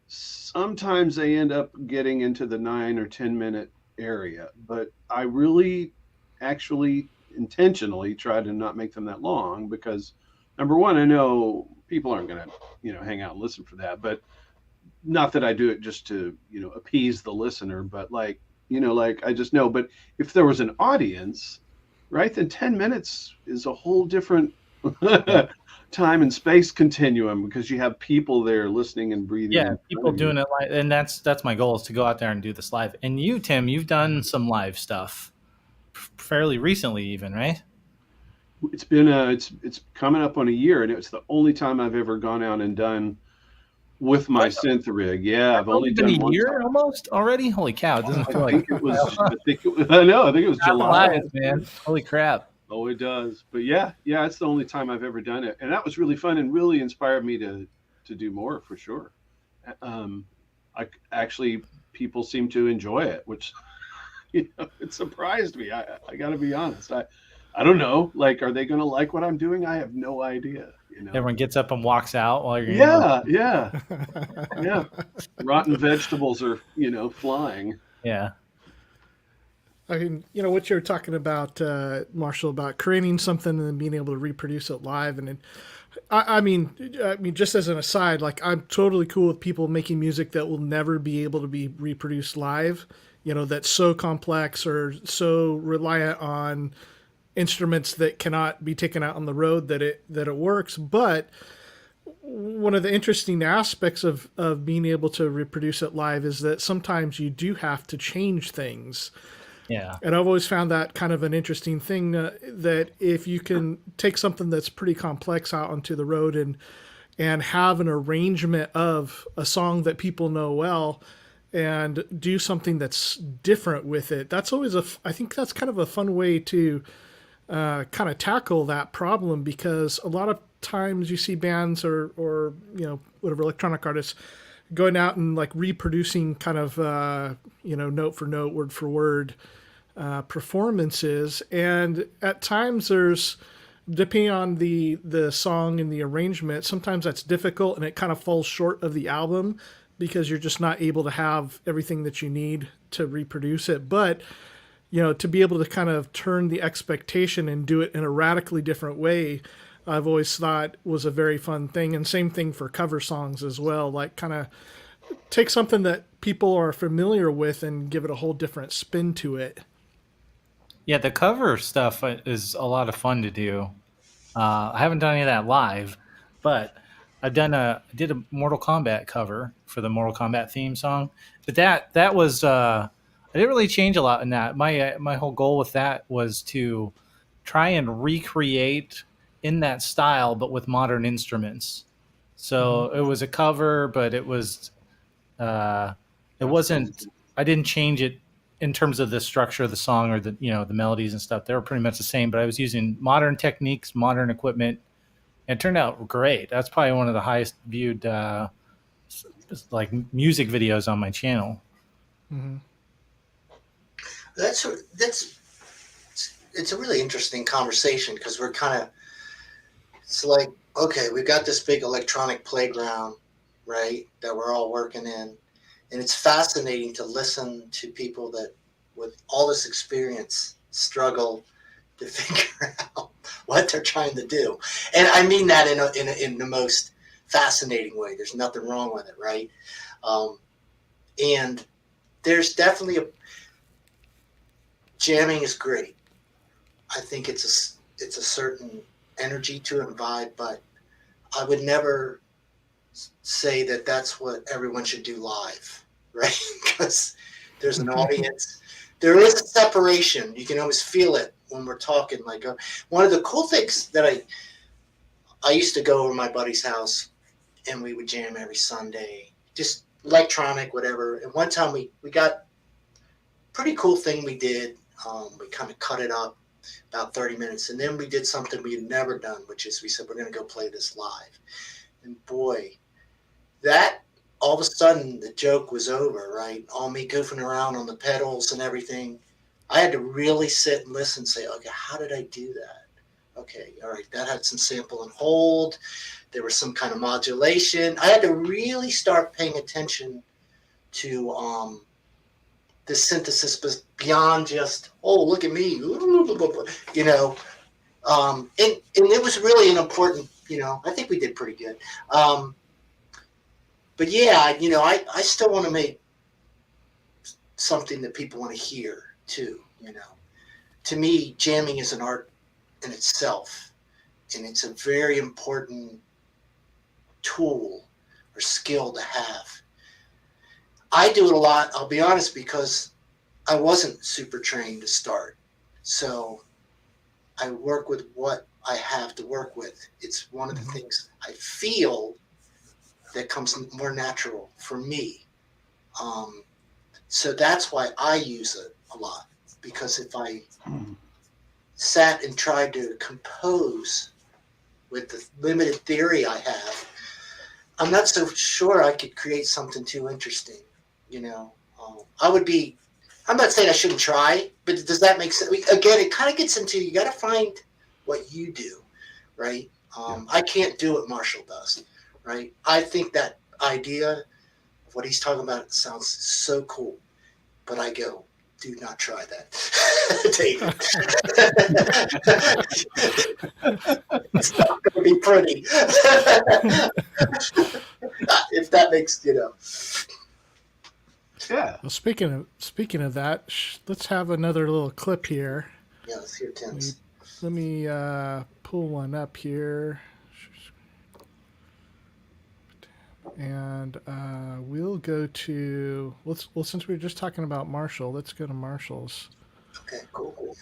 sometimes they end up getting into the 9 or 10 minute area, but I really actually intentionally try to not make them that long because number one, I know people aren't going to, hang out and listen for that, but not that I do it just to, appease the listener, but like I just know, but if there was an audience, right, then 10 minutes is a whole different time and space continuum because you have people there listening and breathing. Yeah, people doing it live, and that's my goal is to go out there and do this live. And you, Tim, you've done some live stuff fairly recently, even, right? It's been it's coming up on a year, and it's the only time I've ever gone out and done with my synth rig. Yeah, I've only done a one year time. almost already. Holy cow! It doesn't feel like I know. I think it was July. Live, man. Holy crap! Oh, it does. But yeah, it's the only time I've ever done it, and that was really fun and really inspired me to do more for sure. I actually people seem to enjoy it, which it surprised me. I got to be honest. I don't know. Like, are they going to like what I'm doing? I have no idea. Everyone gets up and walks out while you're. Yeah. Rotten vegetables are flying. Yeah. I mean, what you're talking about, Marshall, about creating something and then being able to reproduce it live. And I mean, just as an aside, like I'm totally cool with people making music that will never be able to be reproduced live. That's so complex or so reliant on instruments that cannot be taken out on the road that it works. But one of the interesting aspects of being able to reproduce it live is that sometimes you do have to change things. Yeah. And I've always found that kind of an interesting thing that if you can take something that's pretty complex out onto the road and have an arrangement of a song that people know well and do something that's different with it, that's always I think that's kind of a fun way to kind of tackle that problem, because a lot of times you see bands or whatever electronic artists going out and like reproducing kind of note for note, word for word performances, and at times there's, depending on the song and the arrangement, sometimes that's difficult and it kind of falls short of the album because you're just not able to have everything that you need to reproduce it. But to be able to kind of turn the expectation and do it in a radically different way, I've always thought was a very fun thing. And same thing for cover songs as well, like kind of take something that people are familiar with and give it a whole different spin to it. Yeah, the cover stuff is a lot of fun to do. I haven't done any of that live, but I did a Mortal Kombat cover for the Mortal Kombat theme song. But that was I didn't really change a lot in that. My whole goal with that was to try and recreate in that style, but with modern instruments. So it was a cover, but it was it wasn't. I didn't change it in terms of the structure of the song or the the melodies and stuff. They were pretty much the same, but I was using modern techniques, modern equipment, and it turned out great. That's probably one of the highest viewed like music videos on my channel. Mm-hmm. That's it's a really interesting conversation because we're kind of, it's like, okay, we've got this big electronic playground, right, that we're all working in. And it's fascinating to listen to people that, with all this experience, struggle to figure out what they're trying to do. And I mean that in the most fascinating way. There's nothing wrong with it, right? And there's definitely jamming is great. I think it's a certain energy to invite, but I would never say that that's what everyone should do live, right? Because there's an audience. There is a separation. You can always feel it when we're talking. Like one of the cool things that I used to go over to my buddy's house and we would jam every Sunday, just electronic, whatever. And one time we got a pretty cool thing we did. We kind of cut it up about 30 minutes. And then we did something we had never done, which is we said, we're going to go play this live. And boy, that all of a sudden the joke was over, right? All me goofing around on the pedals and everything. I had to really sit and listen and say, okay, how did I do that? Okay, all right, that had some sample and hold. There was some kind of modulation. I had to really start paying attention to the synthesis was beyond just, oh, look at me, you know. And it was really an important, you know, I think we did pretty good. But yeah, you know, I still want to make something that people want to hear too, you know. To me, jamming is an art in itself, and it's a very important tool or skill to have. I do it a lot, I'll be honest, because I wasn't super trained to start. So I work with what I have to work with. It's one of the things I feel that comes more natural for me. So that's why I use it a lot, because if I sat and tried to compose with the limited theory I have, I'm not so sure I could create something too interesting, you know. I'm not saying I shouldn't try, but does that make sense? Again, it kind of gets into, you got to find what you do, right? I can't do what Marshall does, right? I think that idea of what he's talking about sounds so cool, but I go, do not try that, David. It's not going to be pretty. If that makes, you know. Yeah. Well, speaking of that, let's have another little clip here. Yeah, let's hear Tim's. Let me pull one up here, and we'll go to well, since we were just talking about Marshall, let's go to Marshall's. Okay, cool.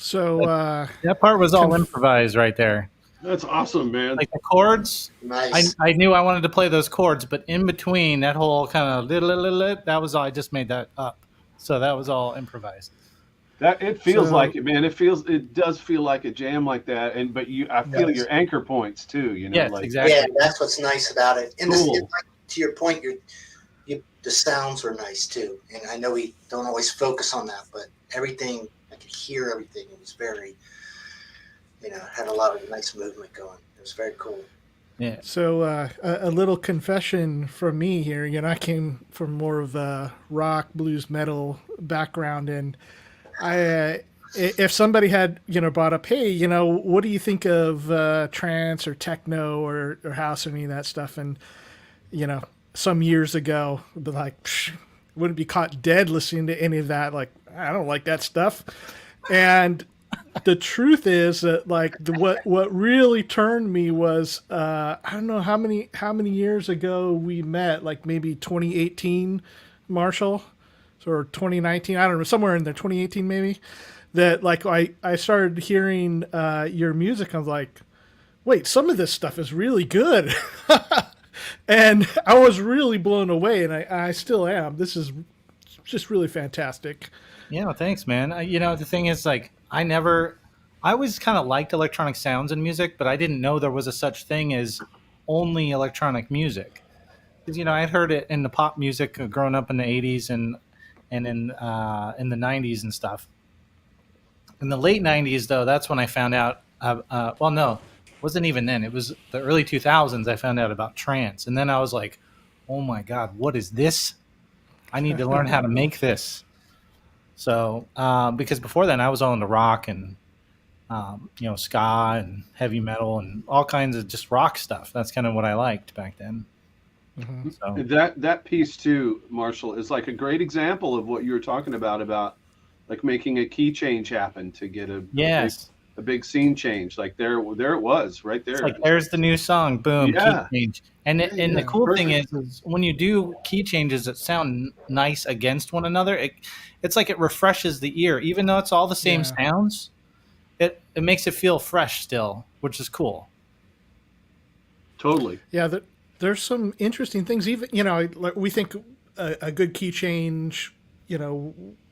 So That part was all improvised right there. That's awesome, man. Like the chords, Nice. I knew I wanted to play those chords, but in between that whole kind of that was all, I just made that up. So that was all improvised. That it feels So- like it, man. It does feel like a jam like that, but I feel Yes. your anchor points too. You know, Yes, like exactly. Yeah, that's what's nice about it. And Cool. this, to your point, the sounds were nice too. And I know we don't always focus on that, but everything, I could hear everything. It was very, had a lot of nice movement going. It was very cool. Yeah. So a little confession from me here. I came from more of a rock, blues, metal background, and if somebody had brought up, hey, what do you think of trance or techno or house or any of that stuff, and some years ago, I'd be like, wouldn't be caught dead listening to any of that. Like, I don't like that stuff, and the truth is that what really turned me was I don't know how many years ago we met, like maybe 2018, Marshall, or 2019, I don't know, somewhere in there, 2018 maybe, that like I started hearing your music. I was like, wait, some of this stuff is really good. And I was really blown away, and I still am. This is just really fantastic. Yeah, thanks, man. The thing is, like, I always kind of liked electronic sounds in music, but I didn't know there was a such thing as only electronic music. Because, I had heard it in the pop music growing up in the 80s and in the 90s and stuff. In the late 90s, though, that's when I found out, well, no, it wasn't even then. It was the early 2000s I found out about trance. And then I was like, oh my God, what is this? I need to learn how to make this. So, because before then I was all into rock and, ska and heavy metal and all kinds of just rock stuff. That's kind of what I liked back then. Mm-hmm. So That piece too, Marshall, is like a great example of what you were talking about like making a key change happen to get a big scene change. Like there it was right there. It's like, there's the new song, boom, Yeah. key change. And the cool thing is when you do key changes that sound nice against one another, it's like it refreshes the ear. Even though it's all the same sounds, it makes it feel fresh still, which is cool. Totally. Yeah, there's some interesting things. Even like we think a good key change,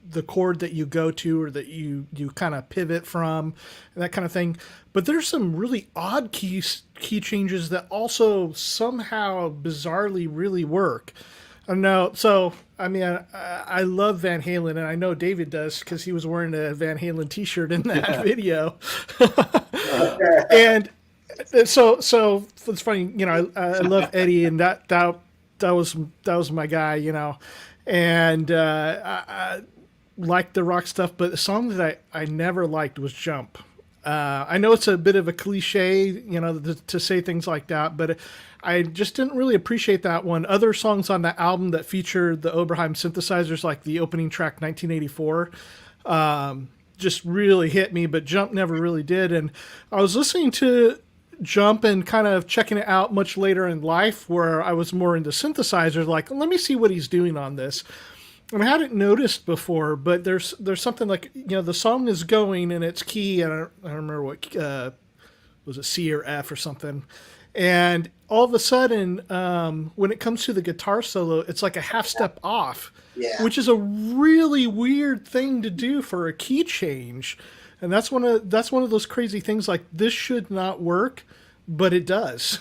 the chord that you go to or that you kind of pivot from, that kind of thing. But there's some really odd key changes that also somehow bizarrely really work. I know. So I mean, I love Van Halen, and I know David does because he was wearing a Van Halen T-shirt in that video. And so it's funny, I love Eddie, and that was my guy, and I liked the rock stuff, but the song that I never liked was Jump. I know it's a bit of a cliche, to say things like that, but I just didn't really appreciate that one. Other songs on that album that featured the Oberheim synthesizers, like the opening track 1984, just really hit me, but Jump never really did. And I was listening to Jump and kind of checking it out much later in life, where I was more into synthesizers, like, let me see what he's doing on this. And I hadn't noticed before, but there's something like, the song is going and it's key, and I don't remember what, was it C or F or something. And all of a sudden, when it comes to the guitar solo, it's like a half step off, which is a really weird thing to do for a key change. And that's one of those crazy things. Like, this should not work, but it does.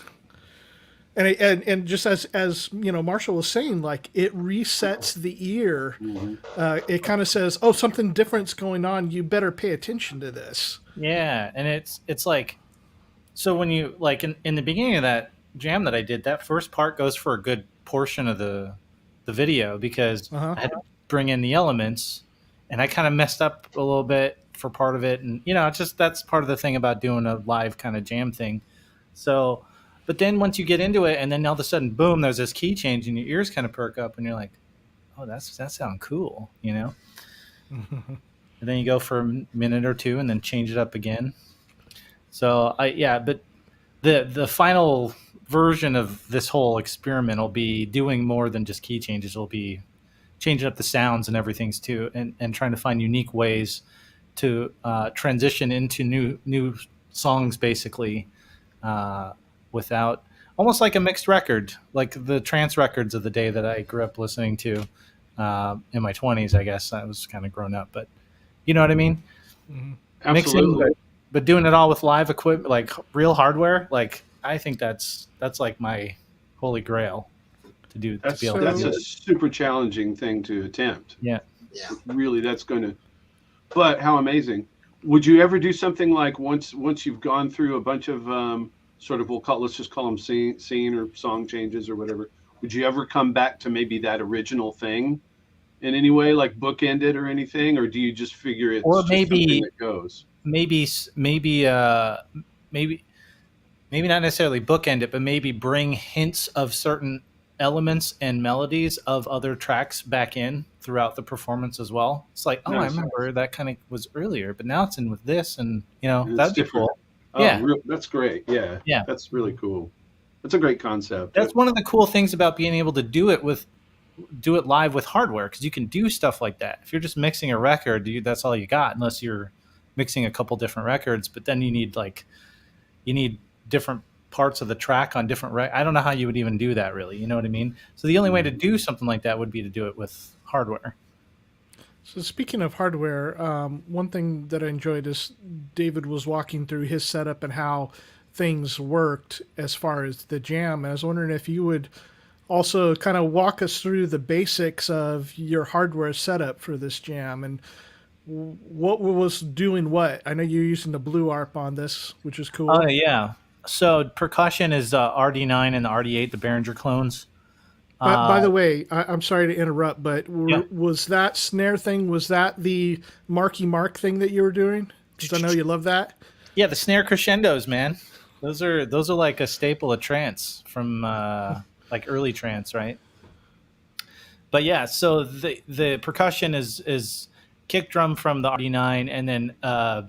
And just as Marshall was saying, like, it resets the ear. Mm-hmm. It kind of says, "Oh, something different's going on. You better pay attention to this." Yeah, and it's like, so when you like in the beginning of that jam that I did, that first part goes for a good portion of the video because I had to bring in the elements, and I kind of messed up a little bit for part of it, and it's just that's part of the thing about doing a live kind of jam thing. So. But then once you get into it, and then all of a sudden, boom, there's this key change, and your ears kind of perk up, and you're like, "Oh, that sounds cool," And then you go for a minute or two, and then change it up again. So but the final version of this whole experiment will be doing more than just key changes. It'll be changing up the sounds and everything's too, and trying to find unique ways to transition into new songs, basically. Without almost like a mixed record, like the trance records of the day that I grew up listening to in my 20s. I guess I was kind of grown up, but you know what I mean? Mm-hmm. Absolutely. Mixing, but doing it all with live equipment, like real hardware. Like I think that's like my holy grail to do to That's be able that's to a do it. super challenging thing to attempt. Yeah. Yeah. Really, that's going to. But how amazing! Would you ever do something like once you've gone through a bunch of sort of let's just call them scene or song changes or whatever? Would you ever come back to maybe that original thing in any way, like bookend it or anything, or do you just figure it's Or just something that goes? maybe maybe maybe not necessarily bookend it, but maybe bring hints of certain elements and melodies of other tracks back in throughout the performance as well. It's like, oh, I Nice. remember that kind of was earlier, but now it's in with this, and It's that'd be different. cool. Oh, Yeah, that's great. Yeah, yeah. that's really cool. That's a great concept. That's one of the cool things about being able to do it live with hardware, because you can do stuff like that. If you're just mixing a record, that's all you got, unless you're mixing a couple different records. But then you need different parts of the track on different I don't know how you would even do that, really. You know what I mean? So the only way to do something like that would be to do it with hardware. So speaking of hardware, one thing that I enjoyed is David was walking through his setup and how things worked as far as the jam. And I was wondering if you would also kind of walk us through the basics of your hardware setup for this jam and what was doing what. I know you're using the Blue ARP on this, which is cool. Oh yeah. So percussion is RD9 and the RD8, the Behringer clones. By the way, I'm sorry to interrupt, but Yeah. was that snare thing, was that the Marky Mark thing that you were doing? Because I know you love that. Yeah, the snare crescendos, man. Those are like a staple of trance from like early trance, right? But yeah, so the percussion is kick drum from the RD9, and then a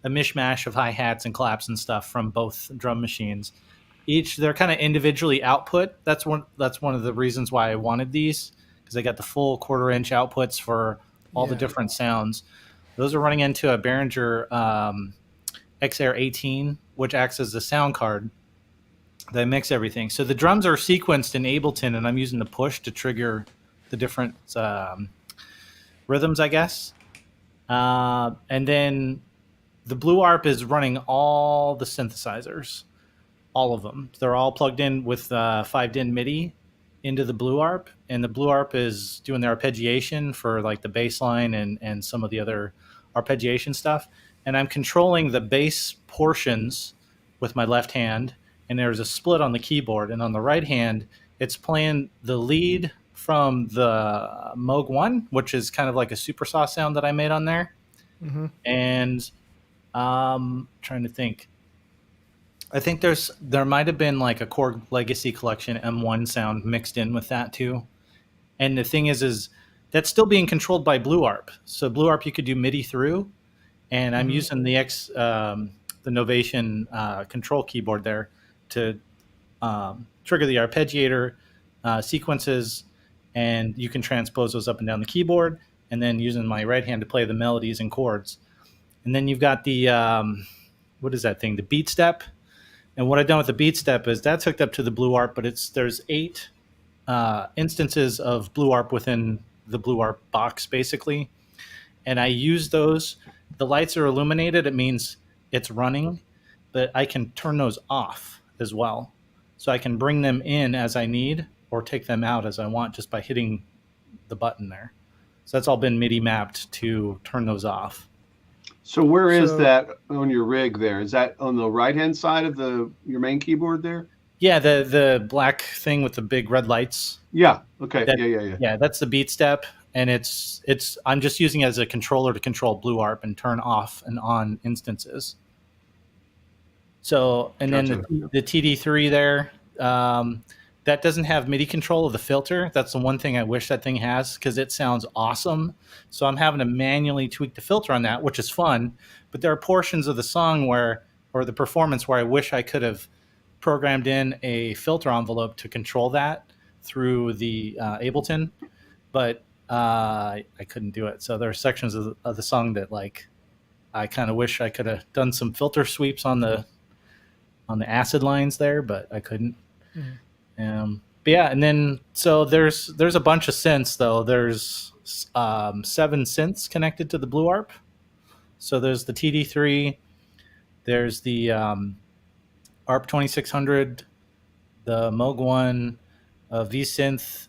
mishmash of hi-hats and claps and stuff from both drum machines. They're kind of individually output. That's one of the reasons why I wanted these, because I got the full 1/4-inch outputs for all the different sounds. Those are running into a Behringer XR 18, which acts as the sound card that mix everything. So the drums are sequenced in Ableton, and I'm using the push to trigger the different rhythms, I guess. And then the Blue ARP is running all the synthesizers, all of them. They're all plugged in with 5-DIN MIDI into the Blue ARP, and the Blue ARP is doing the arpeggiation for like the bass line and some of the other arpeggiation stuff. And I'm controlling the bass portions with my left hand, and there's a split on the keyboard. And on the right hand, it's playing the lead from the Moog 1, which is kind of like a supersaw sound that I made on there. Mm-hmm. And trying to think. I think there might have been like a Korg Legacy Collection M1 sound mixed in with that too. And the thing is that's still being controlled by Blue ARP. So Blue ARP you could do MIDI through, and I'm using the Novation control keyboard there to trigger the arpeggiator sequences, and you can transpose those up and down the keyboard, and then using my right hand to play the melodies and chords. And then you've got the what is that thing? The beat step. And what I've done with the beat step is that's hooked up to the Blue ARP, but there's 8 instances of Blue ARP within the Blue ARP box, basically. And I use those. The lights are illuminated. It means it's running, but I can turn those off as well. So I can bring them in as I need or take them out as I want just by hitting the button there. So that's all been MIDI mapped to turn those off. So where is that on your rig there? Is that on the right-hand side of your main keyboard there? Yeah, the black thing with the big red lights. Yeah. Okay. Yeah. Yeah, that's the beat step, and it's I'm just using it as a controller to control Blue ARP and turn off and on instances. So, and Gotcha. then the TD3 there, that doesn't have MIDI control of the filter. That's the one thing I wish that thing has, because it sounds awesome. So I'm having to manually tweak the filter on that, which is fun. But there are portions of the song or the performance where I wish I could have programmed in a filter envelope to control that through the Ableton, but I couldn't do it. So there are sections of the song that I kind of wish I could have done some filter sweeps on the acid lines there, but I couldn't. Mm-hmm. But yeah, and then so there's a bunch of synths though. There's 7 synths connected to the Blue ARP. So there's the TD3, there's the ARP 2600, the Moog 1, a V-Synth.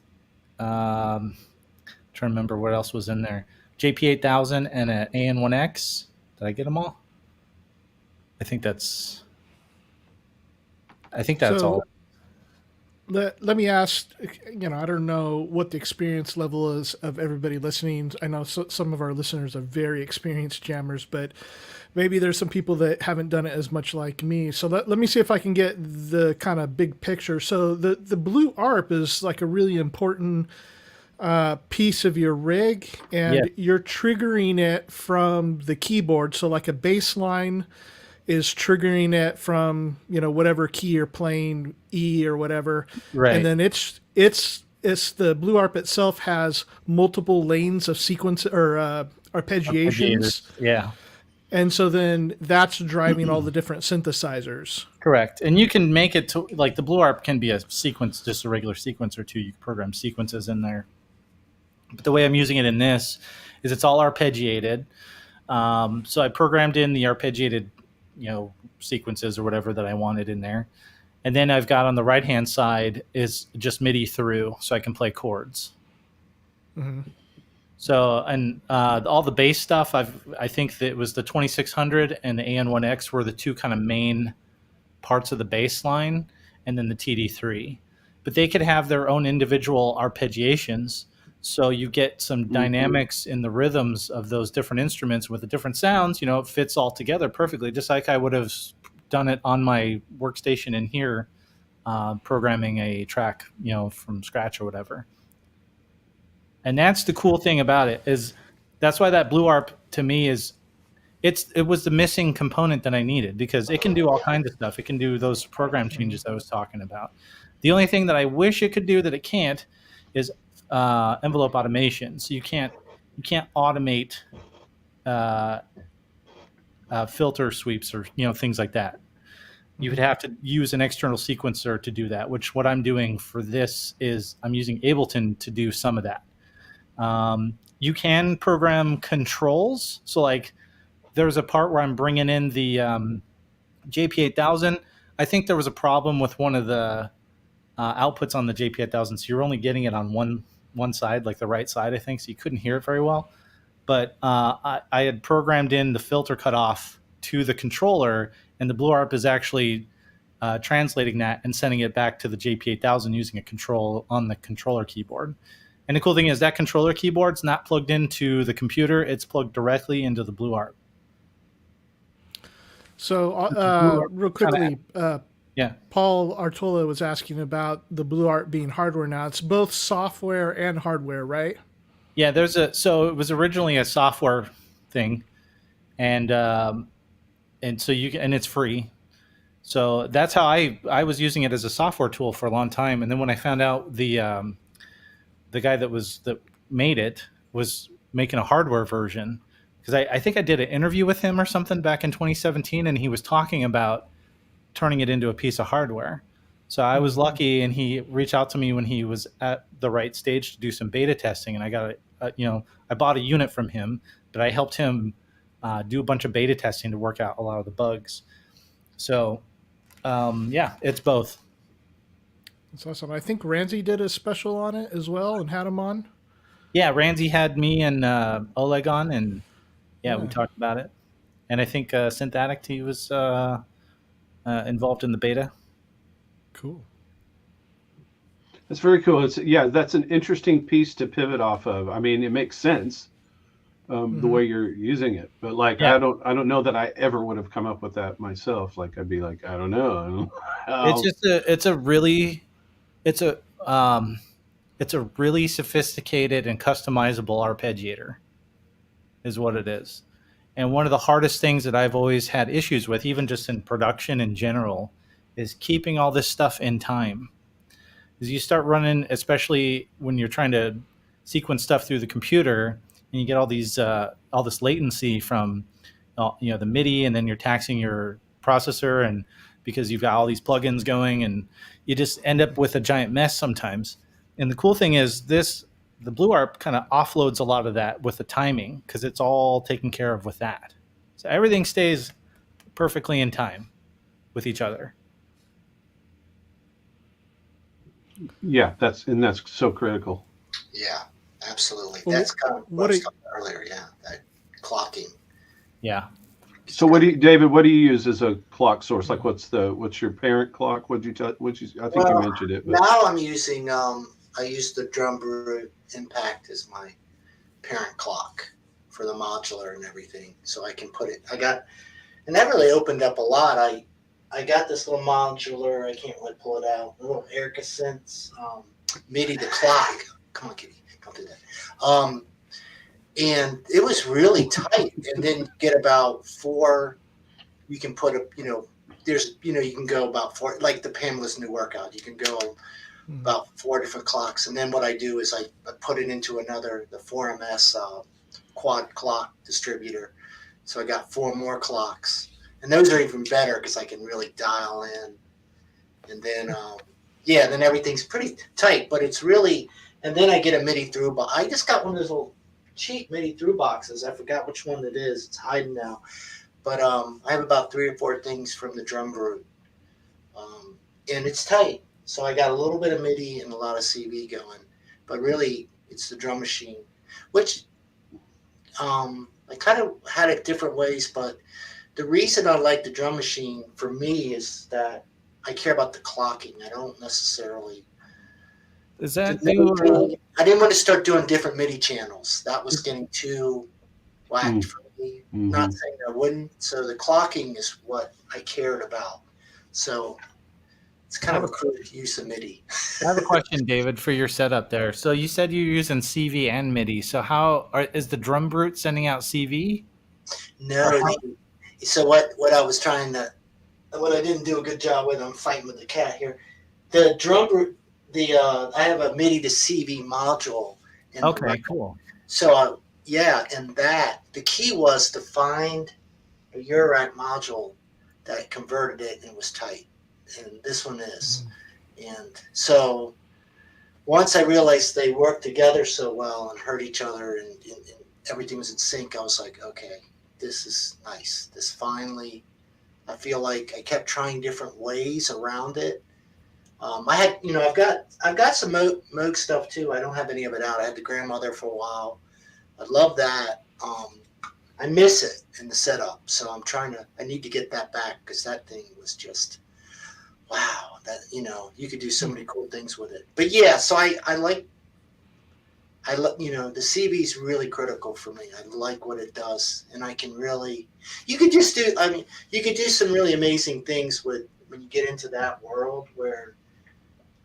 Trying to remember what else was in there. JP8000 and an AN1X. Did I get them all? I think that's So all. let me ask, I don't know what the experience level is of everybody listening. I know some of our listeners are very experienced jammers, but maybe there's some people that haven't done it as much like me. So let me see if I can get the kind of big picture. So the blue ARP is like a really important piece of your rig, Yeah, and you're triggering it from the keyboard. So like a bass line is triggering it from whatever key you're playing, E or whatever, and right. then it's the blue ARP itself has multiple lanes of sequence or arpeggiations, Arpeggiators. Yeah, and so then that's driving all the different synthesizers. correct. And you can make it to like the Blue Arp can be a sequence, just a regular sequence or two. You can program sequences in there. But the way I'm using it in this is it's all arpeggiated. So I programmed in the arpeggiated, sequences or whatever that I wanted in there. And then I've got on the right hand side is just MIDI through, so I can play chords. So and all the bass stuff, I think that it was the 2600 and the AN1X were the two kind of main parts of the bass line, and then the TD3. But they could have their own individual arpeggiations, so you get some dynamics in the rhythms of those different instruments with the different sounds. It fits all together perfectly, just like I would have done it on my workstation in here, programming a track, from scratch or whatever. And that's the cool thing about it, is that's why that Blue Arp to me is it was the missing component that I needed, because it can do all kinds of stuff. It can do those program changes I was talking about. The only thing that I wish it could do that it can't is envelope automation. So you can't automate filter sweeps or things like that. You would have to use an external sequencer to do that, which what I'm doing for this is I'm using Ableton to do some of that. You can program controls. So like there's a part where I'm bringing in the JP8000. I think there was a problem with one of the outputs on the JP8000. So you're only getting it on one side, like the right side, I think. So you couldn't hear it very well. But I had programmed in the filter cutoff to the controller, and the Blue Arp is actually translating that and sending it back to the JP8000 using a control on the controller keyboard. And the cool thing is that controller keyboard's not plugged into the computer. It's plugged directly into the Blue Arp. So real quickly, Yeah. Paul Artola was asking about the Blue Arp being hardware now. It's both software and hardware, right? Yeah, so it was originally a software thing, and so and it's free. So that's how I was using it as a software tool for a long time. And then when I found out the guy that made it was making a hardware version, because I think I did an interview with him or something back in 2017, and he was talking about turning it into a piece of hardware. So I was lucky, and he reached out to me when he was at the right stage to do some beta testing, and I got I bought a unit from him, but I helped him do a bunch of beta testing to work out a lot of the bugs. So yeah, it's both. That's awesome. I think Ramsey did a special on it as well and had him on. Yeah, Ramsey had me and Oleg on, and we talked about it. And I think Synth Addict, he was involved in the beta. Cool. That's very cool. That's an interesting piece to pivot off of. I mean, it makes sense the way you're using it, but like I don't know that I ever would have come up with that myself. Like I'd be like, I don't know. It's a really sophisticated and customizable arpeggiator, is what it is. And one of the hardest things that I've always had issues with, even just in production in general, is keeping all this stuff in time. Because you start running, especially when you're trying to sequence stuff through the computer, and you get all this latency from the MIDI, and then you're taxing your processor, and because you've got all these plugins going, and you just end up with a giant mess sometimes. And the cool thing is the Blue Arp kind of offloads a lot of that with the timing, because it's all taken care of with that. So everything stays perfectly in time with each other. Yeah, that's so critical. Yeah, absolutely. Well, That's kind of what I what was a, talking about earlier. Yeah, that clocking. Yeah. So what do you, David? What do you use as a clock source? Like, what's your parent clock? What'd you tell? I think you Well, mentioned it, but now I'm using I use the Drum Brute Impact as my parent clock for the modular and everything, so I can put it. And that really opened up a lot. I got this little modular. I can't really pull it out. A little Erica Sense MIDI the clock. Come on, kitty, don't do that. And it was really tight. And then you get about 4. You can put a there's you can go about 4, like the Pamela's new workout. You can go about 4 different clocks. And then what I do is I put it into the 4MS quad clock distributor. So I got 4 more clocks. And those are even better because I can really dial in. And then, then everything's pretty tight, but it's really, and then I get a MIDI through box. I just got one of those little cheap MIDI through boxes. I forgot which one it is. It's hiding now. But I have about 3 or 4 things from the Drum Brute. And it's tight. So I got a little bit of MIDI and a lot of CV going. But really, it's the drum machine, which I kind of had it different ways. But the reason I like the drum machine for me is that I care about the clocking. I don't necessarily. Is that I didn't want to start doing different MIDI channels. That was getting too whacked for me. Mm-hmm. Not saying I wouldn't. So the clocking is what I cared about. So it's kind of a crude use of MIDI. I have a question, David, for your setup there. So you said you're using CV and MIDI. So is the Drum Brute sending out CV? No. So what I was trying to, what I didn't do a good job with, I'm fighting with the cat here. The Drum Brute, I have a MIDI to CV module. Okay, cool. So and the key was to find a Eurorack module that converted it and was tight. And this one is. And so once I realized they worked together so well and heard each other and everything was in sync, I was like, okay, this is nice. This finally, I feel like I kept trying different ways around it. I had, I've got some Moog stuff too. I don't have any of it out. I had the grandmother for a while. I love that. I miss it in the setup. So I need to get that back because that thing was just, wow, that, you could do so many cool things with it. But yeah, so I like, the CV is really critical for me. I like what it does, and I can really, you could do some really amazing things when you get into that world where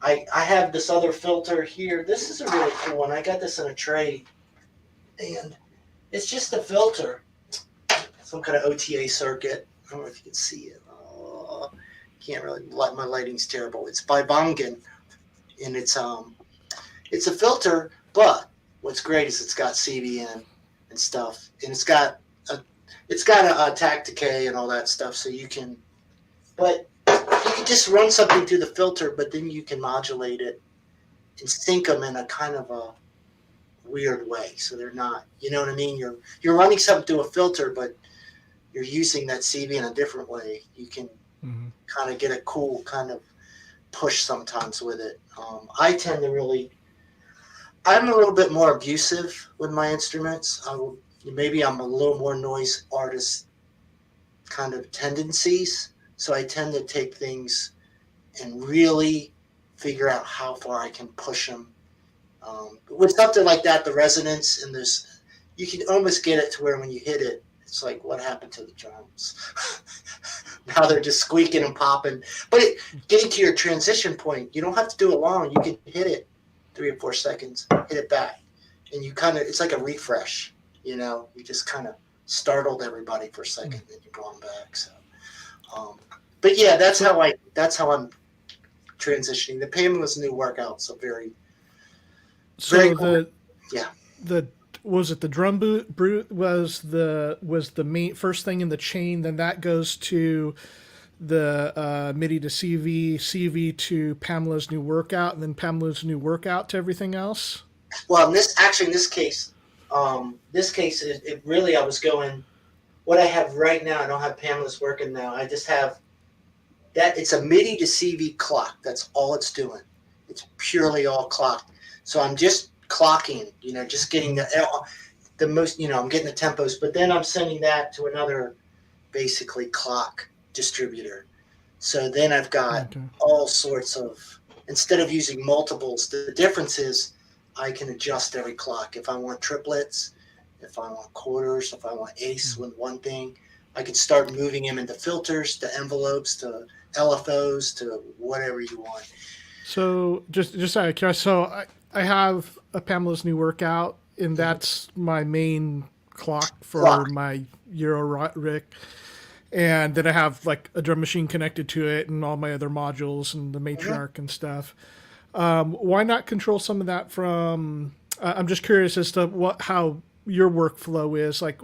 I have this other filter here. This is a really cool one. I got this in a trade, and it's just a filter, some kind of OTA circuit. I don't know if you can see it. Can't really. My lighting's terrible. It's by Grogan, and it's a filter. But what's great is it's got CV in and stuff, and it's got a attack decay and all that stuff. So you can just run something through the filter, but then you can modulate it and sync them in a kind of a weird way. So they're not, you know what I mean? You're running something through a filter, but you're using that CV in a different way. You can kind of get a cool kind of push sometimes with it. I tend to I'm a little bit more abusive with my instruments. Maybe I'm a little more noise artist kind of tendencies. So I tend to take things and really figure out how far I can push them. With something like that, the resonance and you can almost get it to where when you hit it, it's like, what happened to the drums? Now they're just squeaking and popping. But getting to your transition point, you don't have to do it long. You can hit it 3 or 4 seconds, hit it back. And it's like a refresh, you just kind of startled everybody for a second, and you brought them back. So, but yeah, that's how I'm transitioning. The Pamela's new workouts are very cool. Was it the Drum Brute was the main first thing in the chain? Then that goes to the MIDI to CV to Pamela's new workout, and then Pamela's new workout to everything else. Well, in this case, it really, I was going. What I have right now, I don't have Pamela's working now. I just have that. It's a MIDI to CV clock. That's all it's doing. It's purely all clocked. So I'm just clocking, just getting the most, I'm getting the tempos, but then I'm sending that to another basically clock distributor. So then I've got all sorts of, instead of using multiples, the difference is I can adjust every clock. If I want triplets, if I want quarters, if I want ace with one thing, I can start moving them into filters, to envelopes, to LFOs, to whatever you want. So just out of curiosity, so I have a Pamela's New Workout, and that's my main clock for my Euro rig. And then I have like a drum machine connected to it and all my other modules and the matriarch and stuff. Why not control some of that from? I'm just curious as to how your workflow is like,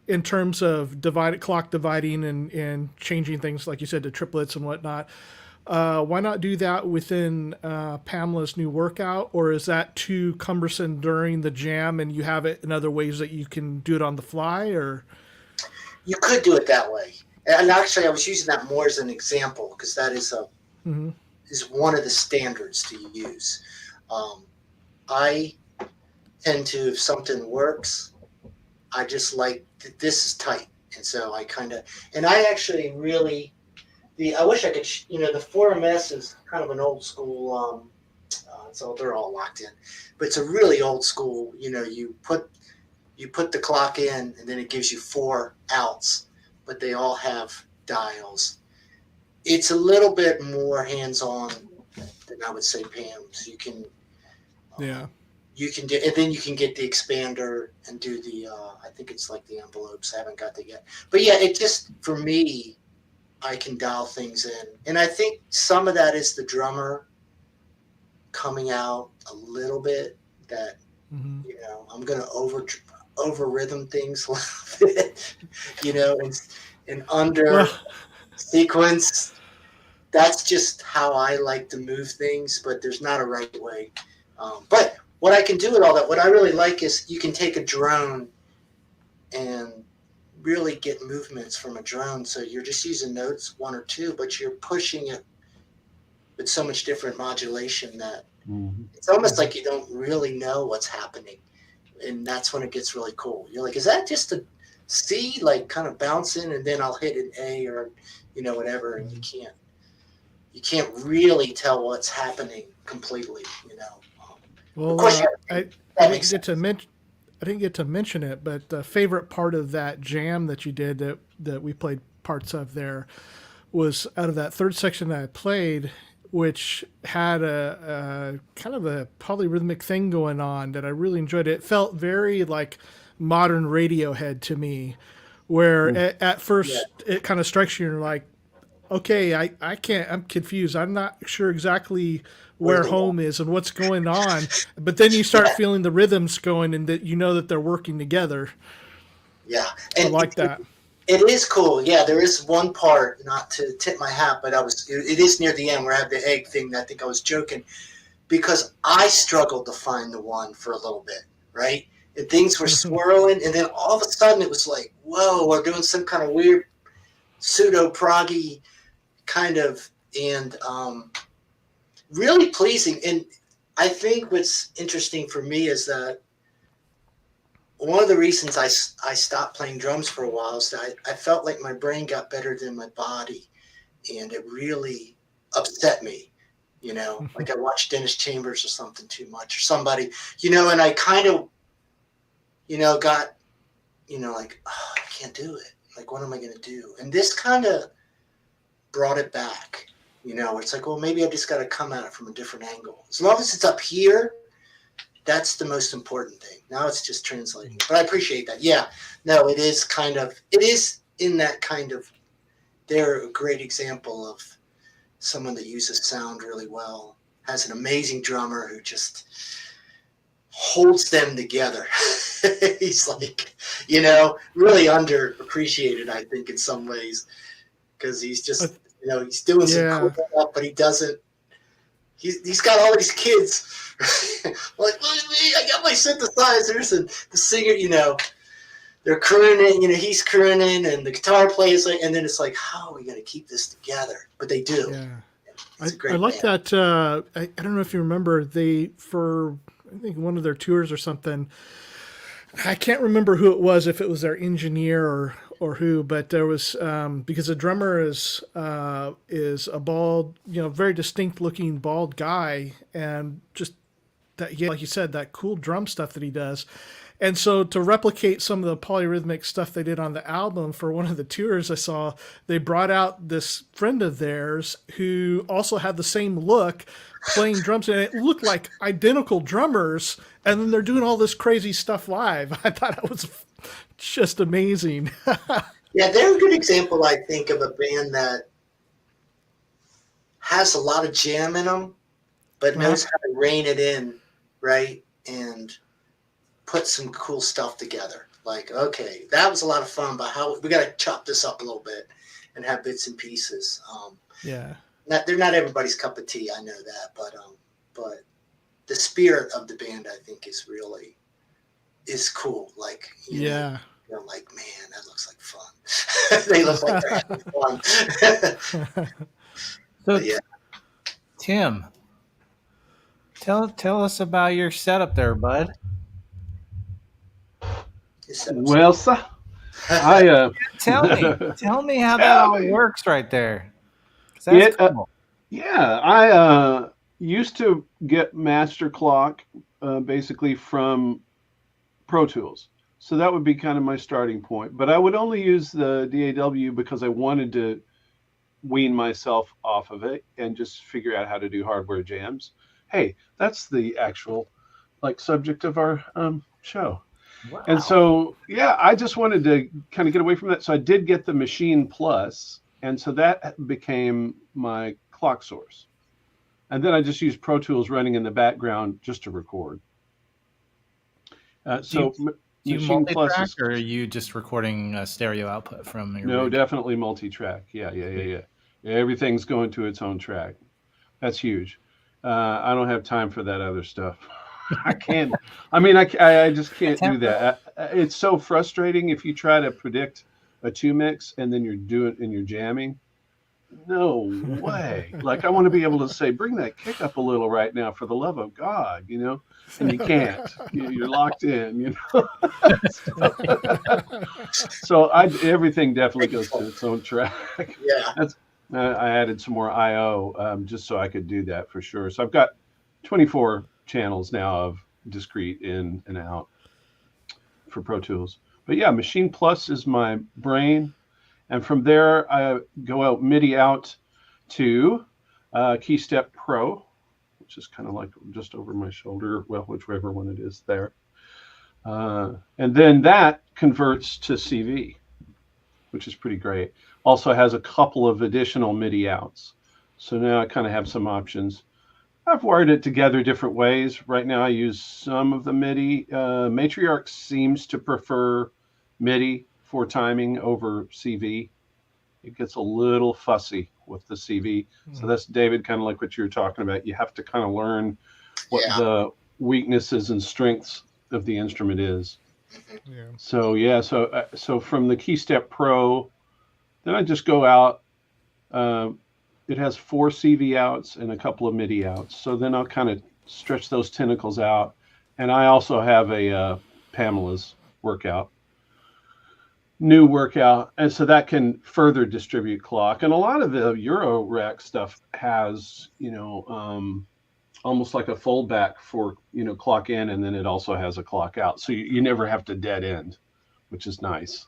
in terms of clock dividing and changing things like you said to triplets and whatnot. Why not do that within Pamela's New Workout, or is that too cumbersome during the jam and you have it in other ways that you can do it on the fly? Or you could do it that way. And actually, I was using that more as an example because that is is one of the standards to use. I tend to, if something works, I just like this is tight, and so I actually really. I wish I could, the 4MS is kind of an old school, so they're all locked in, but it's a really old school, you put the clock in and then it gives you 4 outs, but they all have dials. It's a little bit more hands-on than I would say Pam's. You can, you can do, and then you can get the expander and do the, I think it's like the envelopes. I haven't got that yet, but yeah, it just, for me, I can dial things in. And I think some of that is the drummer coming out a little bit that, I'm going to over rhythm things a little bit, and under sequence. That's just how I like to move things, but there's not a right way. But what I can do with all that, what I really like is you can take a drone and really get movements from a drone. So you're just using notes 1 or 2, but you're pushing it with so much different modulation that it's almost like you don't really know what's happening. And that's when it gets really cool. You're like, is that just a C, like kind of bouncing, and then I'll hit an A or, whatever. And you can't really tell what's happening completely, Well, of course, I didn't get to mention it, but the favorite part of that jam that you did that we played parts of there was out of that third section that I played, which had a kind of a polyrhythmic thing going on that I really enjoyed. It felt very like modern Radiohead to me, where at first it kind of strikes you and you're like, okay, I'm confused. I'm not sure exactly where home is and what's going on. But then you start feeling the rhythms going and that that they're working together. Yeah. And I like that. It is cool. Yeah, there is one part, not to tip my hat, but it is near the end where I have the egg thing that I think I was joking, because I struggled to find the one for a little bit, right? And things were swirling, and then all of a sudden it was like, whoa, we're doing some kind of weird pseudo-proggy kind of, and really pleasing. And I think what's interesting for me is that one of the reasons I stopped playing drums for a while is that I felt like my brain got better than my body, and it really upset me, like I watched Dennis Chambers or something too much, or somebody, and I kind of, got, like, oh, I can't do it. Like, what am I going to do? And this kind of brought it back, it's like, well, maybe I just got to come at it from a different angle. As long as it's up here, that's the most important thing. Now it's just translating. But I appreciate that. Yeah, no, it is in that kind of, they're a great example of someone that uses sound really well, has an amazing drummer who just holds them together. He's like, really underappreciated, I think, in some ways, because he's just, he's doing some cool stuff, but he doesn't. He's got all these kids. Like, look at me, I got my synthesizers, and the singer, they're crooning, he's crooning, and the guitar plays, and then it's like, how are we going to keep this together? But they do. It's a I great like band. that. I don't know if you remember, I think one of their tours or something, I can't remember who it was, if it was their engineer or who, but there was, because the drummer is a bald, very distinct looking bald guy, and just that, yeah, like you said, that cool drum stuff that he does. And so to replicate some of the polyrhythmic stuff they did on the album for one of the tours I saw, they brought out this friend of theirs who also had the same look playing drums, and it looked like identical drummers, and then they're doing all this crazy stuff live. I thought it was just amazing. Yeah, they're a good example, I think, of a band that has a lot of jam in them, but knows how to rein it in, right? And put some cool stuff together. Like, okay, that was a lot of fun, but how we got to chop this up a little bit and have bits and pieces. Yeah. They're not everybody's cup of tea, I know that, but the spirit of the band, I think, is cool. Like, Yeah. you're like, man, that looks like fun. They look like they're having fun. So, Yeah. Tim, tell us about your setup there, bud. Well, sir, I Tell me how that all works right there. 'Cause that's cool. Yeah, I used to get master clock basically from Pro Tools. So that would be kind of my starting point. But I would only use the DAW because I wanted to wean myself off of it and just figure out how to do hardware jams. Hey, that's the actual subject of our show. Wow. And so, yeah, I just wanted to kind of get away from that. So I did get the Machine Plus, and so that became my clock source. And then I just used Pro Tools running in the background just to record. Do you multi-track, or are you just recording a stereo output from your No, rig? definitely multi-track. Yeah. Everything's going to its own track. That's huge. I don't have time for that other stuff. I can't. I mean, I just can't do that. It's so frustrating if you try to predict a 2-mix and then you're jamming. No way. Like, I want to be able to say, bring that kick up a little right now, for the love of God, and you can't. You're locked in, So everything definitely goes to its own track. Yeah. I added some more I/O just so I could do that for sure. So I've got 24 channels now of discrete in and out for Pro Tools. But yeah, Machine Plus is my brain. And from there, I go out MIDI out to KeyStep Pro, which is kind of like just over my shoulder, well, whichever one it is there. And then that converts to CV, which is pretty great. Also has a couple of additional MIDI outs. So now I kind of have some options. I've wired it together different ways. Right now I use some of the MIDI. Matriarch seems to prefer MIDI for timing over CV. It gets a little fussy with the CV. So that's, David, kind of like what you were talking about. You have to kind of learn what the weaknesses and strengths of the instrument is. Yeah. So from the KeyStep Pro, then I just go out. It has 4 CV outs and a couple of MIDI outs. So then I'll kind of stretch those tentacles out. And I also have a Pamela's new workout. And so that can further distribute clock. And a lot of the Euro rack stuff has, almost like a foldback for, clock in, and then it also has a clock out. So you never have to dead end, which is nice.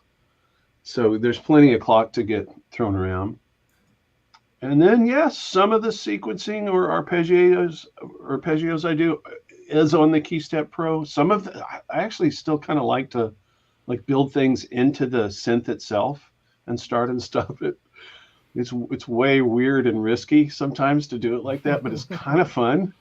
So there's plenty of clock to get thrown around. And then, yes, some of the sequencing or arpeggios I do is on the KeyStep Pro. Some of I actually still kind of like to build things into the synth itself and start and stop it. It's way weird and risky sometimes to do it like that, but it's kind of fun.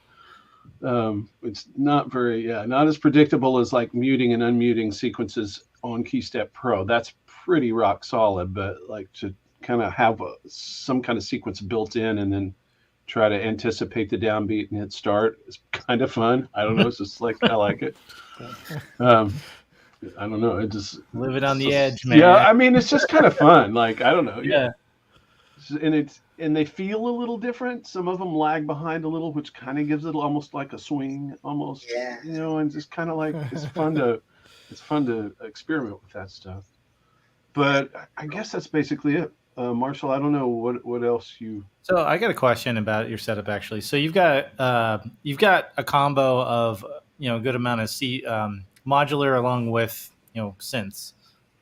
It's not not as predictable as like muting and unmuting sequences on KeyStep Pro. That's pretty rock solid, but like to kind of have some kind of sequence built in and then try to anticipate the downbeat and hit start is kind of fun. I don't know. It's just like, I like it. I don't know. It just live it on the edge, man. Yeah, I mean, it's just kind of fun. Like, I don't know. Yeah. and they feel a little different. Some of them lag behind a little, which kind of gives it almost like a swing, almost, Yeah. and just kind of like it's fun to experiment with that stuff. But I guess that's basically it. Marshall, I don't know what else you. So I got a question about your setup actually. So you've got a combo of a good amount of modular along with synths,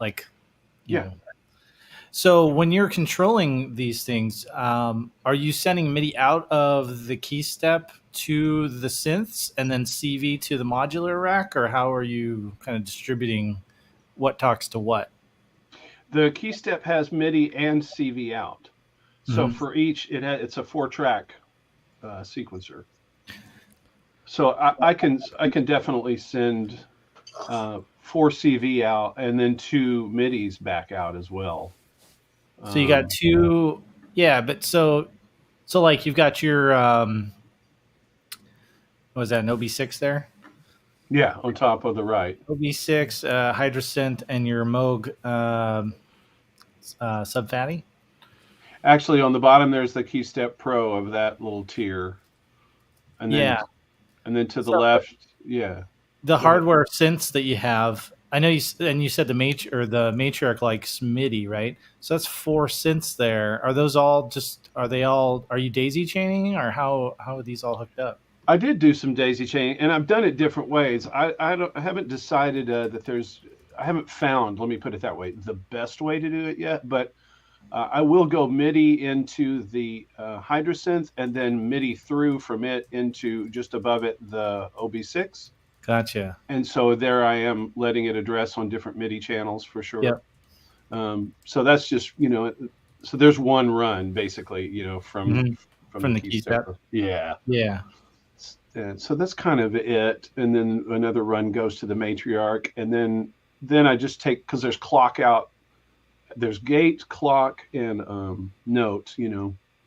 like you Yeah. know. So when you're controlling these things, are you sending MIDI out of the key step to the synths and then CV to the modular rack, or how are you kind of distributing what talks to what? The key step has MIDI and CV out. So for each, it's a 4-track sequencer. So I can definitely send 4 CV out and then 2 MIDIs back out as well. So you got 2, yeah. But so like you've got your what was that, an OB6 there? Yeah, on top of the right. OB6, Hydrasynth, and your Moog Subfatty. Actually, on the bottom there's the KeyStep Pro of that little tier, and then to the left, the hardware synths that you have. I know you said the matriarch likes MIDI, right? So that's 4 synths there. Are those all are you daisy chaining, or how are these all hooked up? I did do some daisy chaining, and I've done it different ways. I haven't decided I haven't found, let me put it that way, the best way to do it yet, but I will go MIDI into the Hydrasynth and then MIDI through from it into just above it the OB6. Gotcha. And so there I am letting it address on different MIDI channels for sure. Yep. So that's just, so there's one run basically, from the key step. Yeah. Yeah. And so that's kind of it. And then another run goes to the matriarch. And then I just take, because there's clock out, there's gate, clock, and note,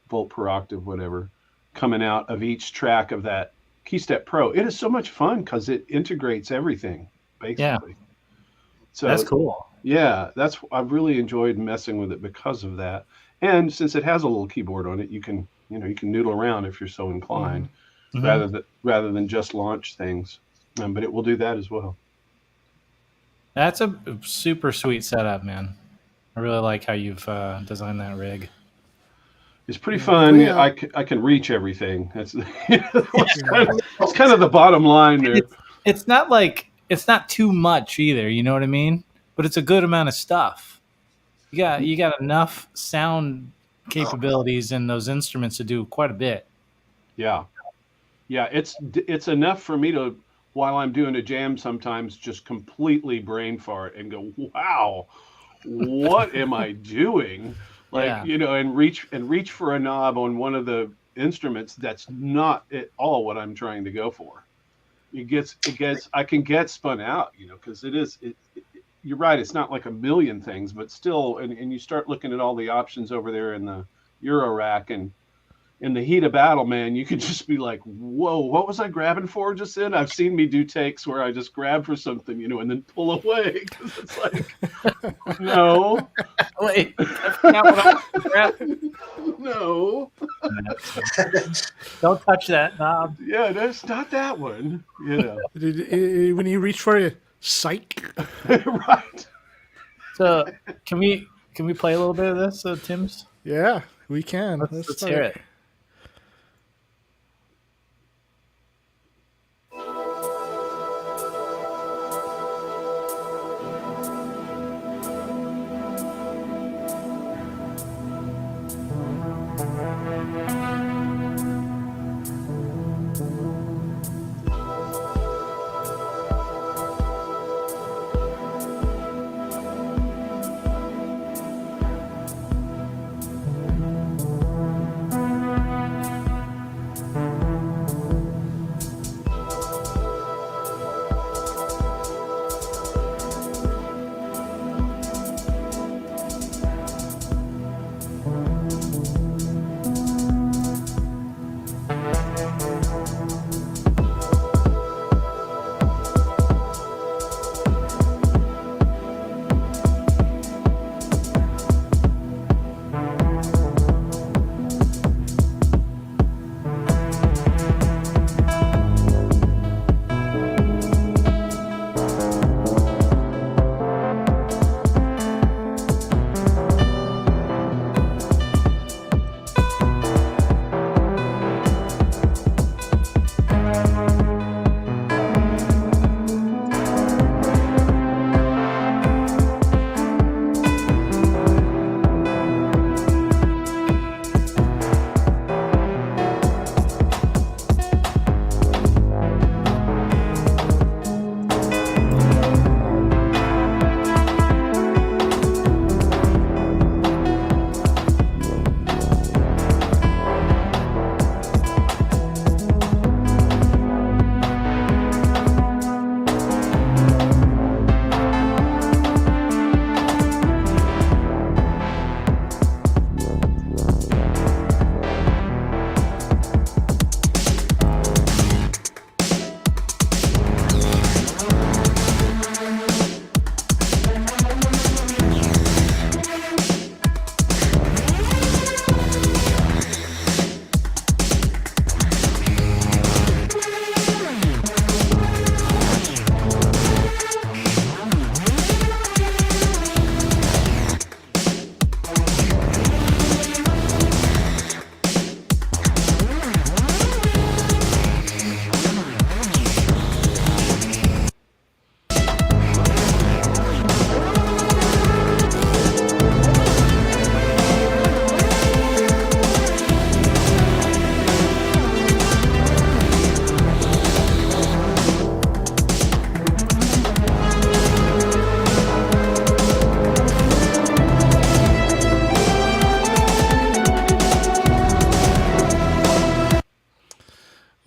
volt per octave, whatever, coming out of each track of that KeyStep Pro. It is so much fun because it integrates everything, basically. Yeah. So that's cool. Yeah, I've really enjoyed messing with it because of that. And since it has a little keyboard on it, you can noodle around if you're so inclined, rather than just launch things. But it will do that as well. That's a super sweet setup, man. I really like how you've designed that rig. It's pretty fun. Yeah. I can reach everything. That's kind of the bottom line there. It's not too much either. You know what I mean? But it's a good amount of stuff. You got enough sound capabilities in those instruments to do quite a bit. Yeah. It's enough for me to, while I'm doing a jam, sometimes just completely brain fart and go, wow, what am I doing? And reach for a knob on one of the instruments that's not at all what I'm trying to go for. I can get spun out, because you're right. It's not like a million things, but still, and you start looking at all the options over there in the Euro rack, and in the heat of battle, man, you could just be like, whoa, what was I grabbing for just then? I've seen me do takes where I just grab for something, and then pull away, because it's like, no. Wait, that's not what I was grabbing. No. Don't touch that knob. Yeah, that's not that one. When you reach for it, psych. Right. So can we play a little bit of this, Tim's? Yeah, we can. Let's hear it.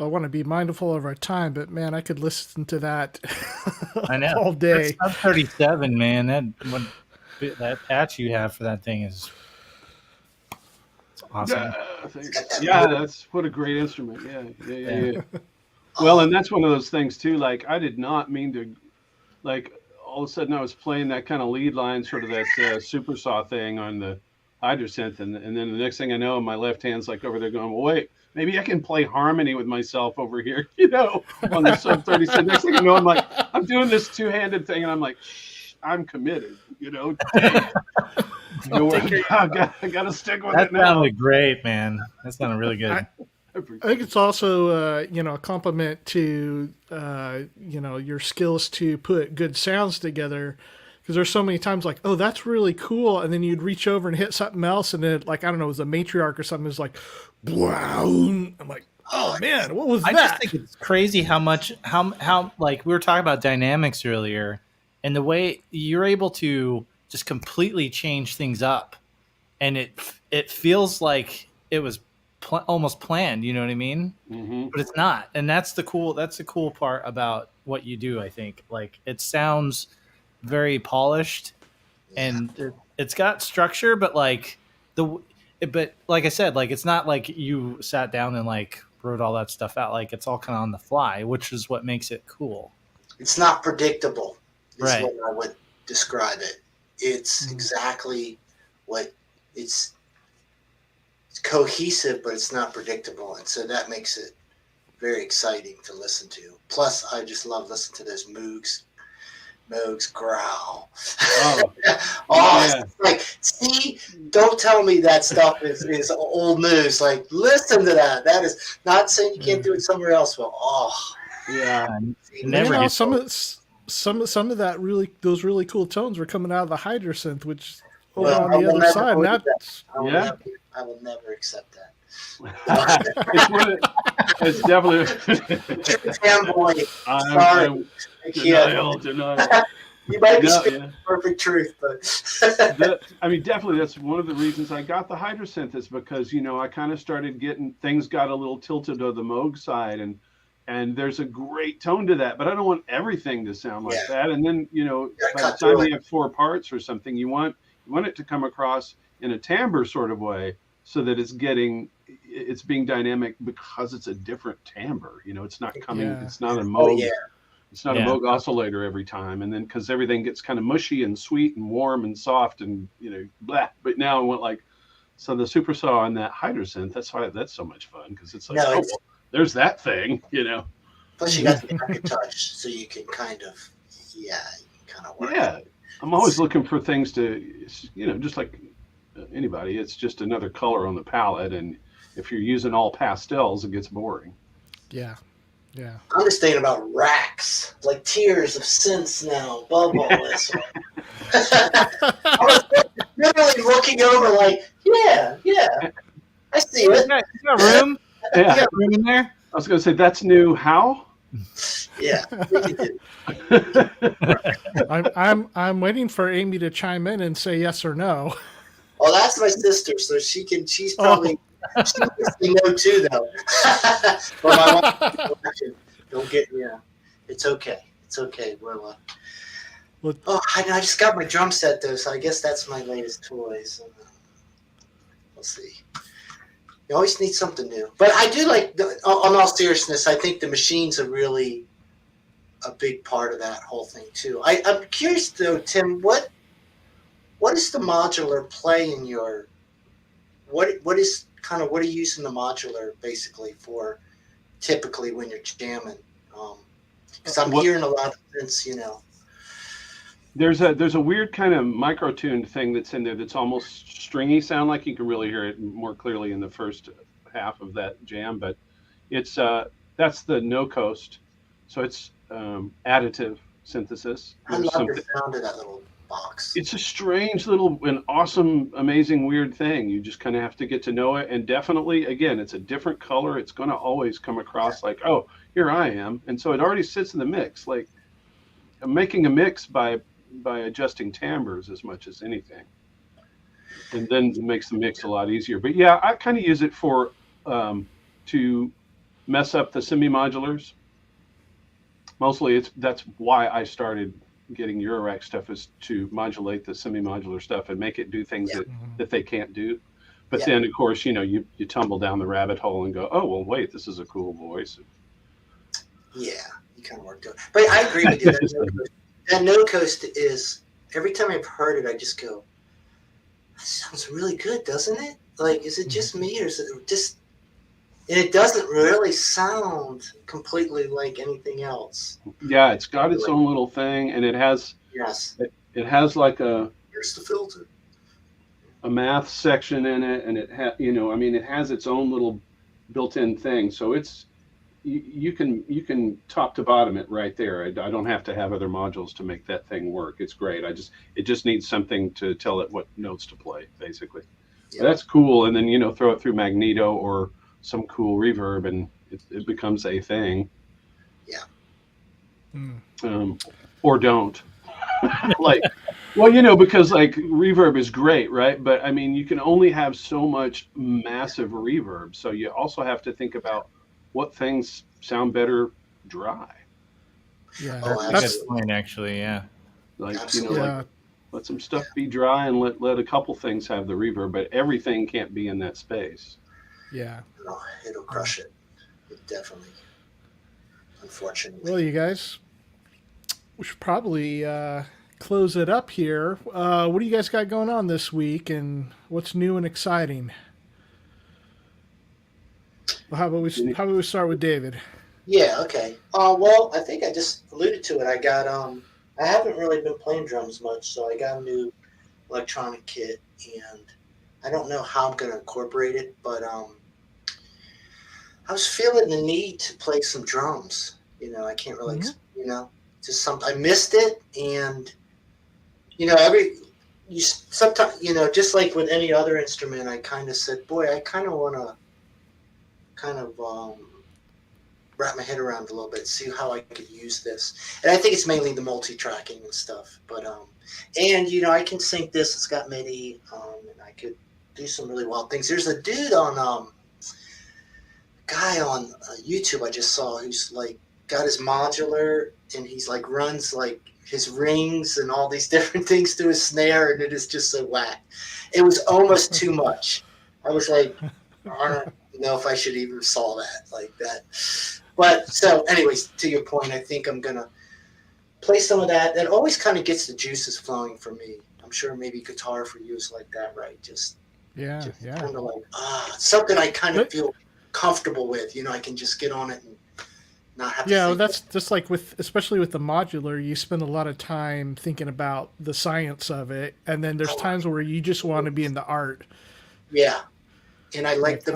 I want to be mindful of our time, but man, I could listen to that I know. all day. Sub 37, man. That patch you have for that thing is it's awesome. Yeah, that's what a great instrument. Yeah. Well, and that's one of those things too. Like I did not mean to, like all of a sudden I was playing that kind of lead line, sort of that super saw thing on the hydrosynth, and then the next thing I know, my left hand's like over there going, well, wait, maybe I can play harmony with myself over here, on the sub 37. Next thing I know, I'm doing this two-handed thing, and I'm like, shh, I'm committed, I gotta stick with it now. That sounded great, man. That sounded really good. I think it's also, a compliment to, your skills to put good sounds together. Because there's so many times like, oh, that's really cool. And then you'd reach over and hit something else. And then, like, I don't know, it was a matriarch or something. It was like, wow. I'm like, oh, man, what was that? I just think it's crazy how much, how like we were talking about dynamics earlier. And the way you're able to just completely change things up. And it feels like it was almost planned, you know what I mean? Mm-hmm. But it's not, and that's the cool part about what you do. I think like it sounds very polished, and it's got structure, but like I said, like it's not like you sat down and like wrote all that stuff out. Like it's all kind of on the fly, which is what makes it cool. It's not predictable. Is Right. what I would describe it. It's exactly what it's cohesive, but it's not predictable, and so that makes it very exciting to listen to. Plus, I just love listening to those Moogs growl. Oh, yeah. It's like, see, don't tell me that stuff is old news. Like, listen to that. That is not saying you can't do it somewhere else. But Never some of that those really cool tones were coming out of the hydrosynth, which on the other side. I will never accept that. It's definitely fanboy. Sorry. Denial. You might be speaking perfect truth, but definitely that's one of the reasons I got the hydrosynth is because I kind of started getting things got a little tilted to the Moog side, and there's a great tone to that, but I don't want everything to sound like that. And then by the time you have 4 parts or something, you want it to come across in a timbre sort of way, so that it's being dynamic because it's a different timbre. It's not coming. Yeah. It's not a Moog. It's not a Moog oscillator every time. And then because everything gets kind of mushy and sweet and warm and soft and blah. But now I went so the super saw on that hydrosynth. That's why that's so much fun, because it's like there's that thing. Plus you got the market touch, so you can kind of work. Yeah, I'm always looking for things to just like anybody, it's just another color on the palette, and if you're using all pastels, it gets boring. Yeah. I'm just thinking about racks, like tiers of synths now, above all this. I was literally looking over, like, I see it. You got room? Yeah. You got room in there? I was going to say that's new. How? Yeah. I'm waiting for Amy to chime in and say yes or no. Oh, that's my sister, so she's probably she can say no too, though. But my wife don't get it's okay. It's okay. We'll I just got my drum set though, so I guess that's my latest toy. So we'll see. You always need something new, but I do like. On all seriousness, I think the machines are really a big part of that whole thing too. I'm curious though, Tim, what is the modular play in your? What are you using the modular basically for? Typically, when you're jamming, because I'm hearing a lot of things, There's a weird kind of micro-tuned thing that's in there that's almost stringy sound, like you can really hear it more clearly in the first half of that jam, but it's that's the no coast, so it's additive synthesis. I love the sound of that little box. It's a strange little and awesome, amazing, weird thing. You just kind of have to get to know it, and definitely, again, it's a different color. It's going to always come across like, oh, here I am, and so it already sits in the mix. Like I'm making a mix by adjusting timbres as much as anything, and then it makes the mix a lot easier. But yeah, I kind of use it for to mess up the semi-modulars. Mostly that's why I started getting Eurorack stuff, is to modulate the semi-modular stuff and make it do things that they can't do. But then, of course, you tumble down the rabbit hole and go, oh, well, wait, this is a cool voice. Yeah, you kind of worked it. But I agree with you. That No Coast is, every time I've heard it, I just go, that sounds really good, doesn't it? Like, is it just me, or is it just... And it doesn't really sound completely like anything else. Yeah, it's got its own little thing, and it has it has like here's the filter, a math section in it, and it it has its own little built-in thing. So it's you can top to bottom it right there. I don't have to have other modules to make that thing work. It's great. It just needs something to tell it what notes to play, basically. Yeah. That's cool. And then throw it through Magneto or some cool reverb, and it becomes a thing. Yeah. Or don't. Because like reverb is great, right? But I mean, you can only have so much massive reverb, so you also have to think about what things sound better dry. Yeah, that's a good point, actually. Yeah, let some stuff be dry, and let a couple things have the reverb, but everything can't be in that space. Yeah, no, it'll crush it. It definitely. Unfortunately. Well, you guys, we should probably close it up here. What do you guys got going on this week, and what's new and exciting? Well, how about we start with David? Yeah. Okay. Well, I think I just alluded to it. I got I haven't really been playing drums much, so I got a new electronic kit, and I don't know how I'm going to incorporate it, but I was feeling the need to play some drums. I can't really, just something. I missed it, and sometimes, just like with any other instrument, I kind of said, boy, I kind of want to wrap my head around a little bit, see how I could use this. And I think it's mainly the multi-tracking and stuff. But and I can sync this. It's got MIDI, and I could do some really wild things. There's a dude guy on YouTube I just saw who's like got his modular, and he's like runs like his rings and all these different things to his snare, and it is just so whack. It was almost too much. I was like, I don't know if I should even saw that like that. But so anyways, to your point, I think I'm gonna play some of that. That always kind of gets the juices flowing for me. I'm sure maybe guitar for you is like that, right? Just kind of like something I kind of feel comfortable with. I can just get on it and not have to think. That's just like especially with the modular, you spend a lot of time thinking about the science of it, and then there's times where you just want to be in the art. Yeah, and I like the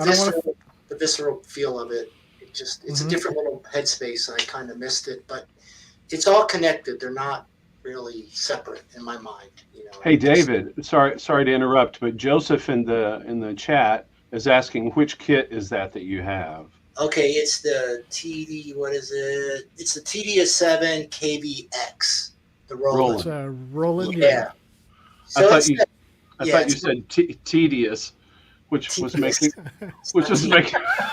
visceral feel of it. It's a different little headspace, and I kind of missed it, but it's all connected. They're not really separate in my mind. Hey, David, sorry to interrupt, but Joseph in the chat is asking which kit is that you have. Okay, it's the TD. What is it? It's the TD7 KBX. The Roland. It's a Roland. Yeah. So I thought you said tedious, which was making.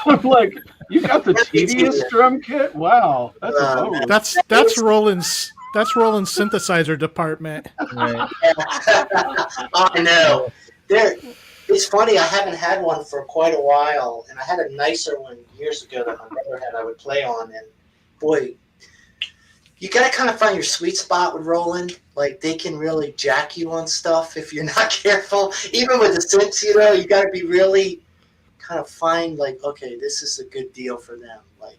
I'm like, you got the tedious drum kit? Wow, that's a bummer. That's Roland's. That's Roland's synthesizer department. Right. I know. It's funny, I haven't had one for quite a while, and I had a nicer one years ago that my brother had I would play on, and boy, you got to kind of find your sweet spot with Roland. Like, they can really jack you on stuff if you're not careful. Even with the synths, you got to be really kind of find, like, okay, this is a good deal for them. Like,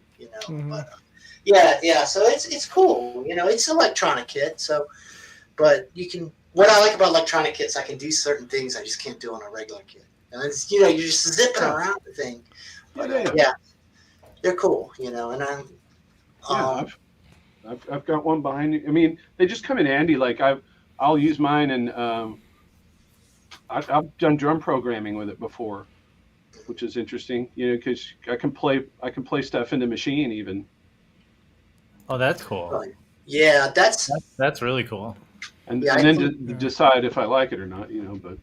but yeah, so it's cool. It's an electronic kit, so, but you can... What I like about electronic kits, I can do certain things I just can't do on a regular kit. And it's, you're just zipping around the thing. But they're cool, and I'm. I've got one behind you. I mean, they just come in handy. Like I'll use mine, and I've done drum programming with it before, which is interesting. Because I can play stuff in the machine even. Oh, that's cool. Yeah, that's really cool. And then to decide if I like it or not, but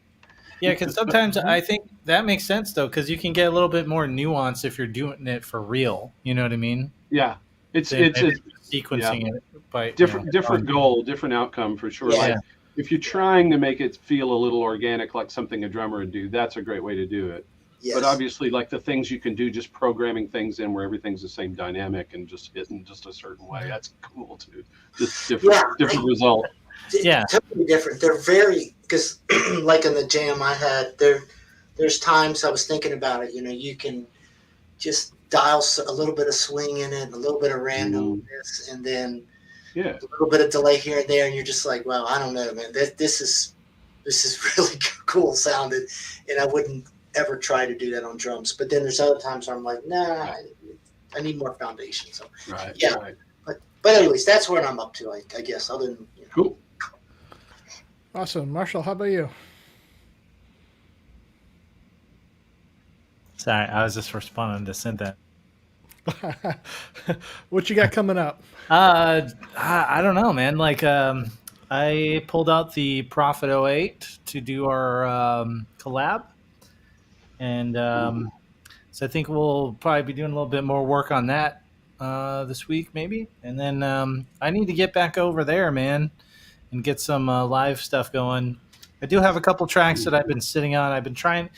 Yeah, because sometimes I think that makes sense though, because you can get a little bit more nuance if you're doing it for real. You know what I mean? Yeah, it's Than it's maybe it's just yeah, sequencing it by different goal, different outcome for sure. Yeah. Yeah, Like if you're trying to make it feel a little organic, like something a drummer would do, that's a great way to do it. But Yes. obviously, like the things you can do, just programming things in where everything's the same dynamic and just hitting just a certain way, that's cool too. Just Yeah. different result. Yeah. Totally different. They're very, because like in the jam I had, there's times I was thinking about it. You can just dial a little bit of swing in it, a little bit of randomness, and then Yeah, a little bit of delay here and there, and you're just like, well, I don't know, man. This is really cool sounding, and I wouldn't ever try to do that on drums. But then there's other times where I'm like, nah, I need more foundation. So right. yeah. Right. But anyways, that's what I'm up to. I guess other than Cool. Awesome. Marshall, how about you? Sorry, I was just responding to Cynthia. What you got coming up? I don't know, man. Like, I pulled out the Prophet 08 to do our collab, and so I think we'll probably be doing a little bit more work on that this week, maybe. And then I need to get back over there, man, and get some live stuff going. I do have a couple tracks that I've been sitting on. I've been trying.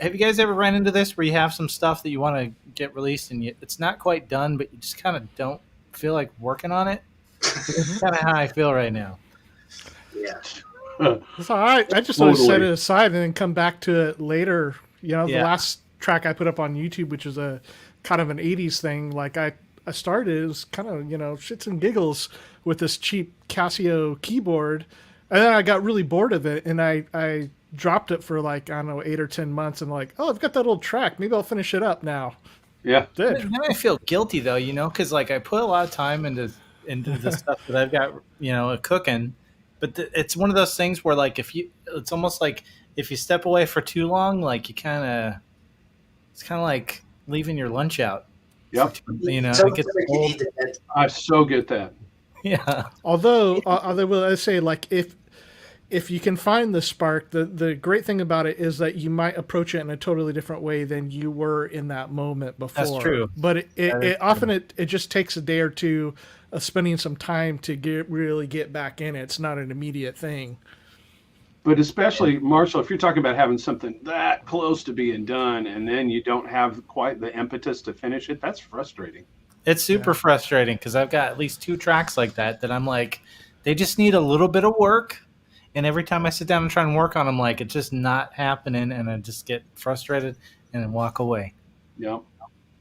Have you guys ever ran into this where you have some stuff that you want to get released and it's not quite done, but you just kind of don't feel like working on it? That's kind of how I feel right now. yeah. It's all right. I just always set Totally. it aside and then come back to it later. The Yeah. last track I put up on YouTube, which is a kind of an 80s thing, like I started, it was kind of, shits and giggles with this cheap Casio keyboard. And then I got really bored of it, and I dropped it for like, I don't know, 8 or 10 months, and like, oh, I've got that old track. Maybe I'll finish it up now. Yeah. Did. Then I feel guilty though, because like I put a lot of time into the stuff that I've got, cooking, but it's one of those things where like it's almost like if you step away for too long, like it's kind of like leaving your lunch out. Yep. It gets old. I so get that. Yeah. Although will I say, like, if you can find the spark, the great thing about it is that you might approach it in a totally different way than you were in that moment before. That's true. But it often just takes a day or two of spending some time to really get back in it. It's not an immediate thing. But especially, Marshall, if you're talking about having something that close to being done and then you don't have quite the impetus to finish it, that's frustrating. It's super frustrating because I've got at least 2 tracks like that I'm like, they just need a little bit of work. And every time I sit down and try and work on them, like, it's just not happening. And I just get frustrated and then walk away. Yeah.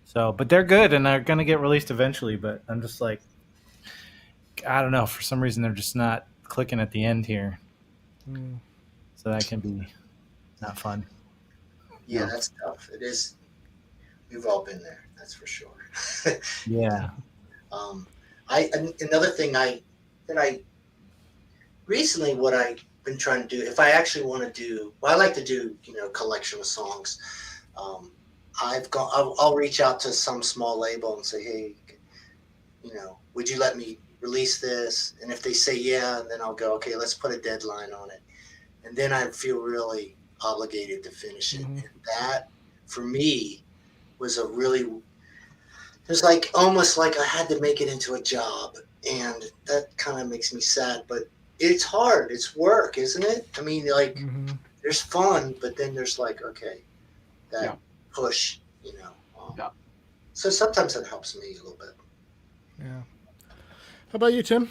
So, but they're good and they're going to get released eventually. But I'm just like, I don't know. For some reason, they're just not clicking at the end here. So that can be not fun. Yeah, that's tough. It is. We've all been there. That's for sure. Yeah. Another thing recently what I've been trying to do, if I actually want to do, I like to do, a collection of songs. I'll reach out to some small label and say, hey, would you let me release this? And if they say yeah, then I'll go, okay, let's put a deadline on it. And then I feel really obligated to finish it. And that, for me, was it was like almost like I had to make it into a job, and that kind of makes me sad. But it's hard. It's work, isn't it? I mean, like, there's fun, but then there's like, okay, that push, So sometimes that helps me a little bit. Yeah. How about you, Tim?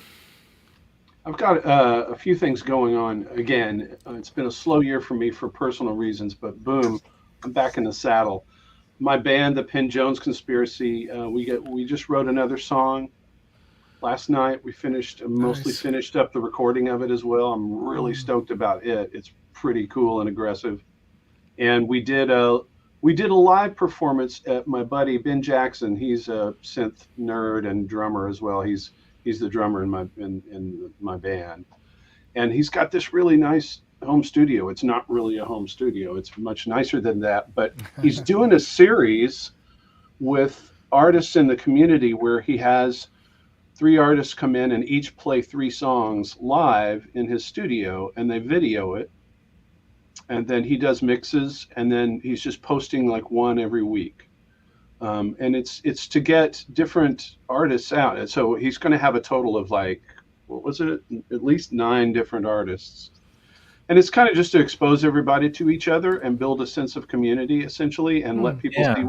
I've got a few things going on. Again, it's been a slow year for me for personal reasons, but boom, I'm back in the saddle. My band, the Penn Jones Conspiracy, we just wrote another song last night. We mostly finished up the recording of it as well. I'm really stoked about it. It's pretty cool and aggressive. And we did a live performance at my buddy Ben Jackson. He's a synth nerd and drummer as well. He's the drummer in my band, and he's got this really nice home studio. It's not really a home studio. It's much nicer than that, but he's doing a series with artists in the community where he has 3 artists come in and each play 3 songs live in his studio, and they video it. and then he does mixes, and then he's just posting like one every week. And it's to get different artists out. And so he's going to have a total of like, what was it? At least 9 different artists. And it's kind of just to expose everybody to each other and build a sense of community, essentially, and let people see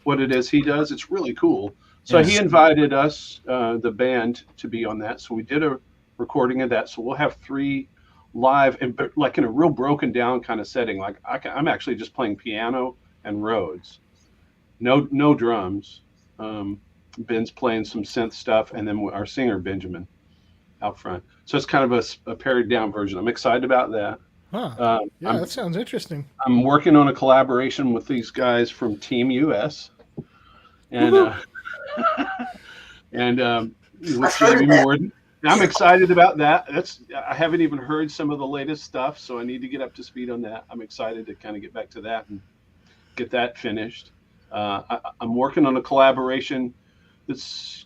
what it is he does. It's really cool. So he invited us, the band, to be on that. So we did a recording of that. So we'll have 3 live, and like in a real broken down kind of setting. Like I'm actually just playing piano and Rhodes, no drums. Ben's playing some synth stuff, and then our singer Benjamin out front. So it's kind of a pared down version. I'm excited about that. Huh. That sounds interesting. I'm working on a collaboration with these guys from Team US, and with Jamie Morden. I'm excited about that. I haven't even heard some of the latest stuff, so I need to get up to speed on that. I'm excited to kind of get back to that and get that finished. I'm working on a collaboration it's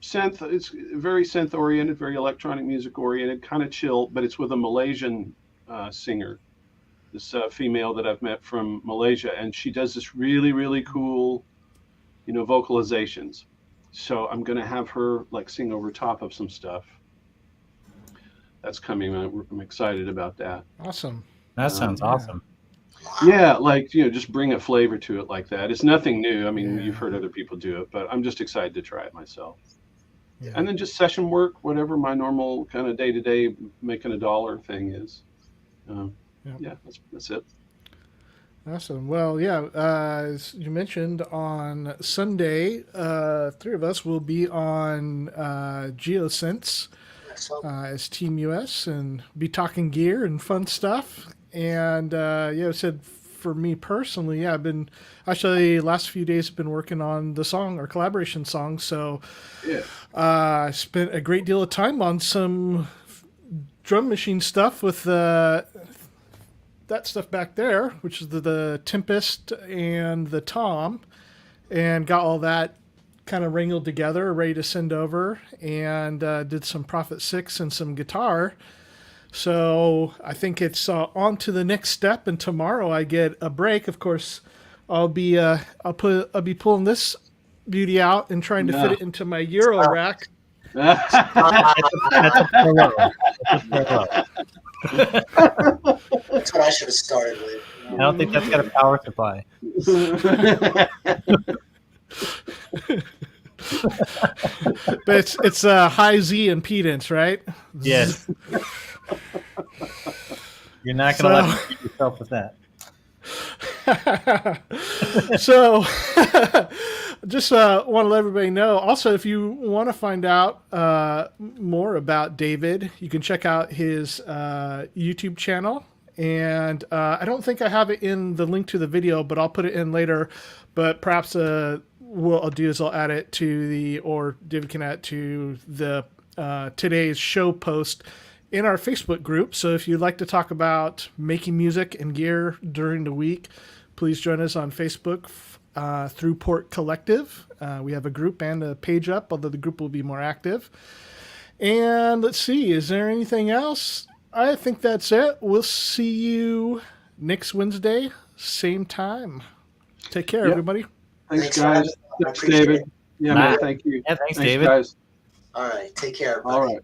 synth. It's very synth oriented, very electronic music oriented, kind of chill, but it's with a Malaysian singer, this female that I've met from Malaysia, and she does this really, really cool, vocalizations. So I'm going to have her like sing over top of some stuff. That's coming. I'm excited about that. Awesome. That sounds awesome. Yeah, like, just bring a flavor to it like that. It's nothing new. I mean, you've heard other people do it, but I'm just excited to try it myself. Yeah. And then just session work, whatever my normal kind of day-to-day making a dollar thing is. Yeah, that's it. Awesome. Well, as you mentioned, on Sunday, 3 of us will be on GeoSense as Team US and be talking gear and fun stuff. And I said for me personally, I've been actually last few days been working on the song, our collaboration song. So I spent a great deal of time on some drum machine stuff with that stuff back there, which is the Tempest and the Tom, and got all that kind of wrangled together, ready to send over, and did some Prophet 6 and some guitar. So I think it's on to the next step, and tomorrow I get a break. Of course, I'll be pulling this beauty out and trying to fit it into my Euro rack. That's what I should have started with. I don't think that's got a power supply. But it's high Z impedance, right? Yes. You're not going to let me beat yourself with that. So just want to let everybody know. Also, if you want to find out more about David, you can check out his YouTube channel. And I don't think I have it in the link to the video, but I'll put it in later. But perhaps what I'll do is I'll add it to or David can add it to the today's show post in our Facebook group. So if you'd like to talk about making music and gear during the week, please join us on Facebook, Thru Port Collective. We have a group and a page up, although the group will be more active. And let's see, is there anything else? I think that's it. We'll see you next Wednesday, same time. Take care, everybody. Thanks, guys. Thanks, David. Yeah, man, thank you. Yeah, thanks David. Guys. All right, take care, buddy. All right.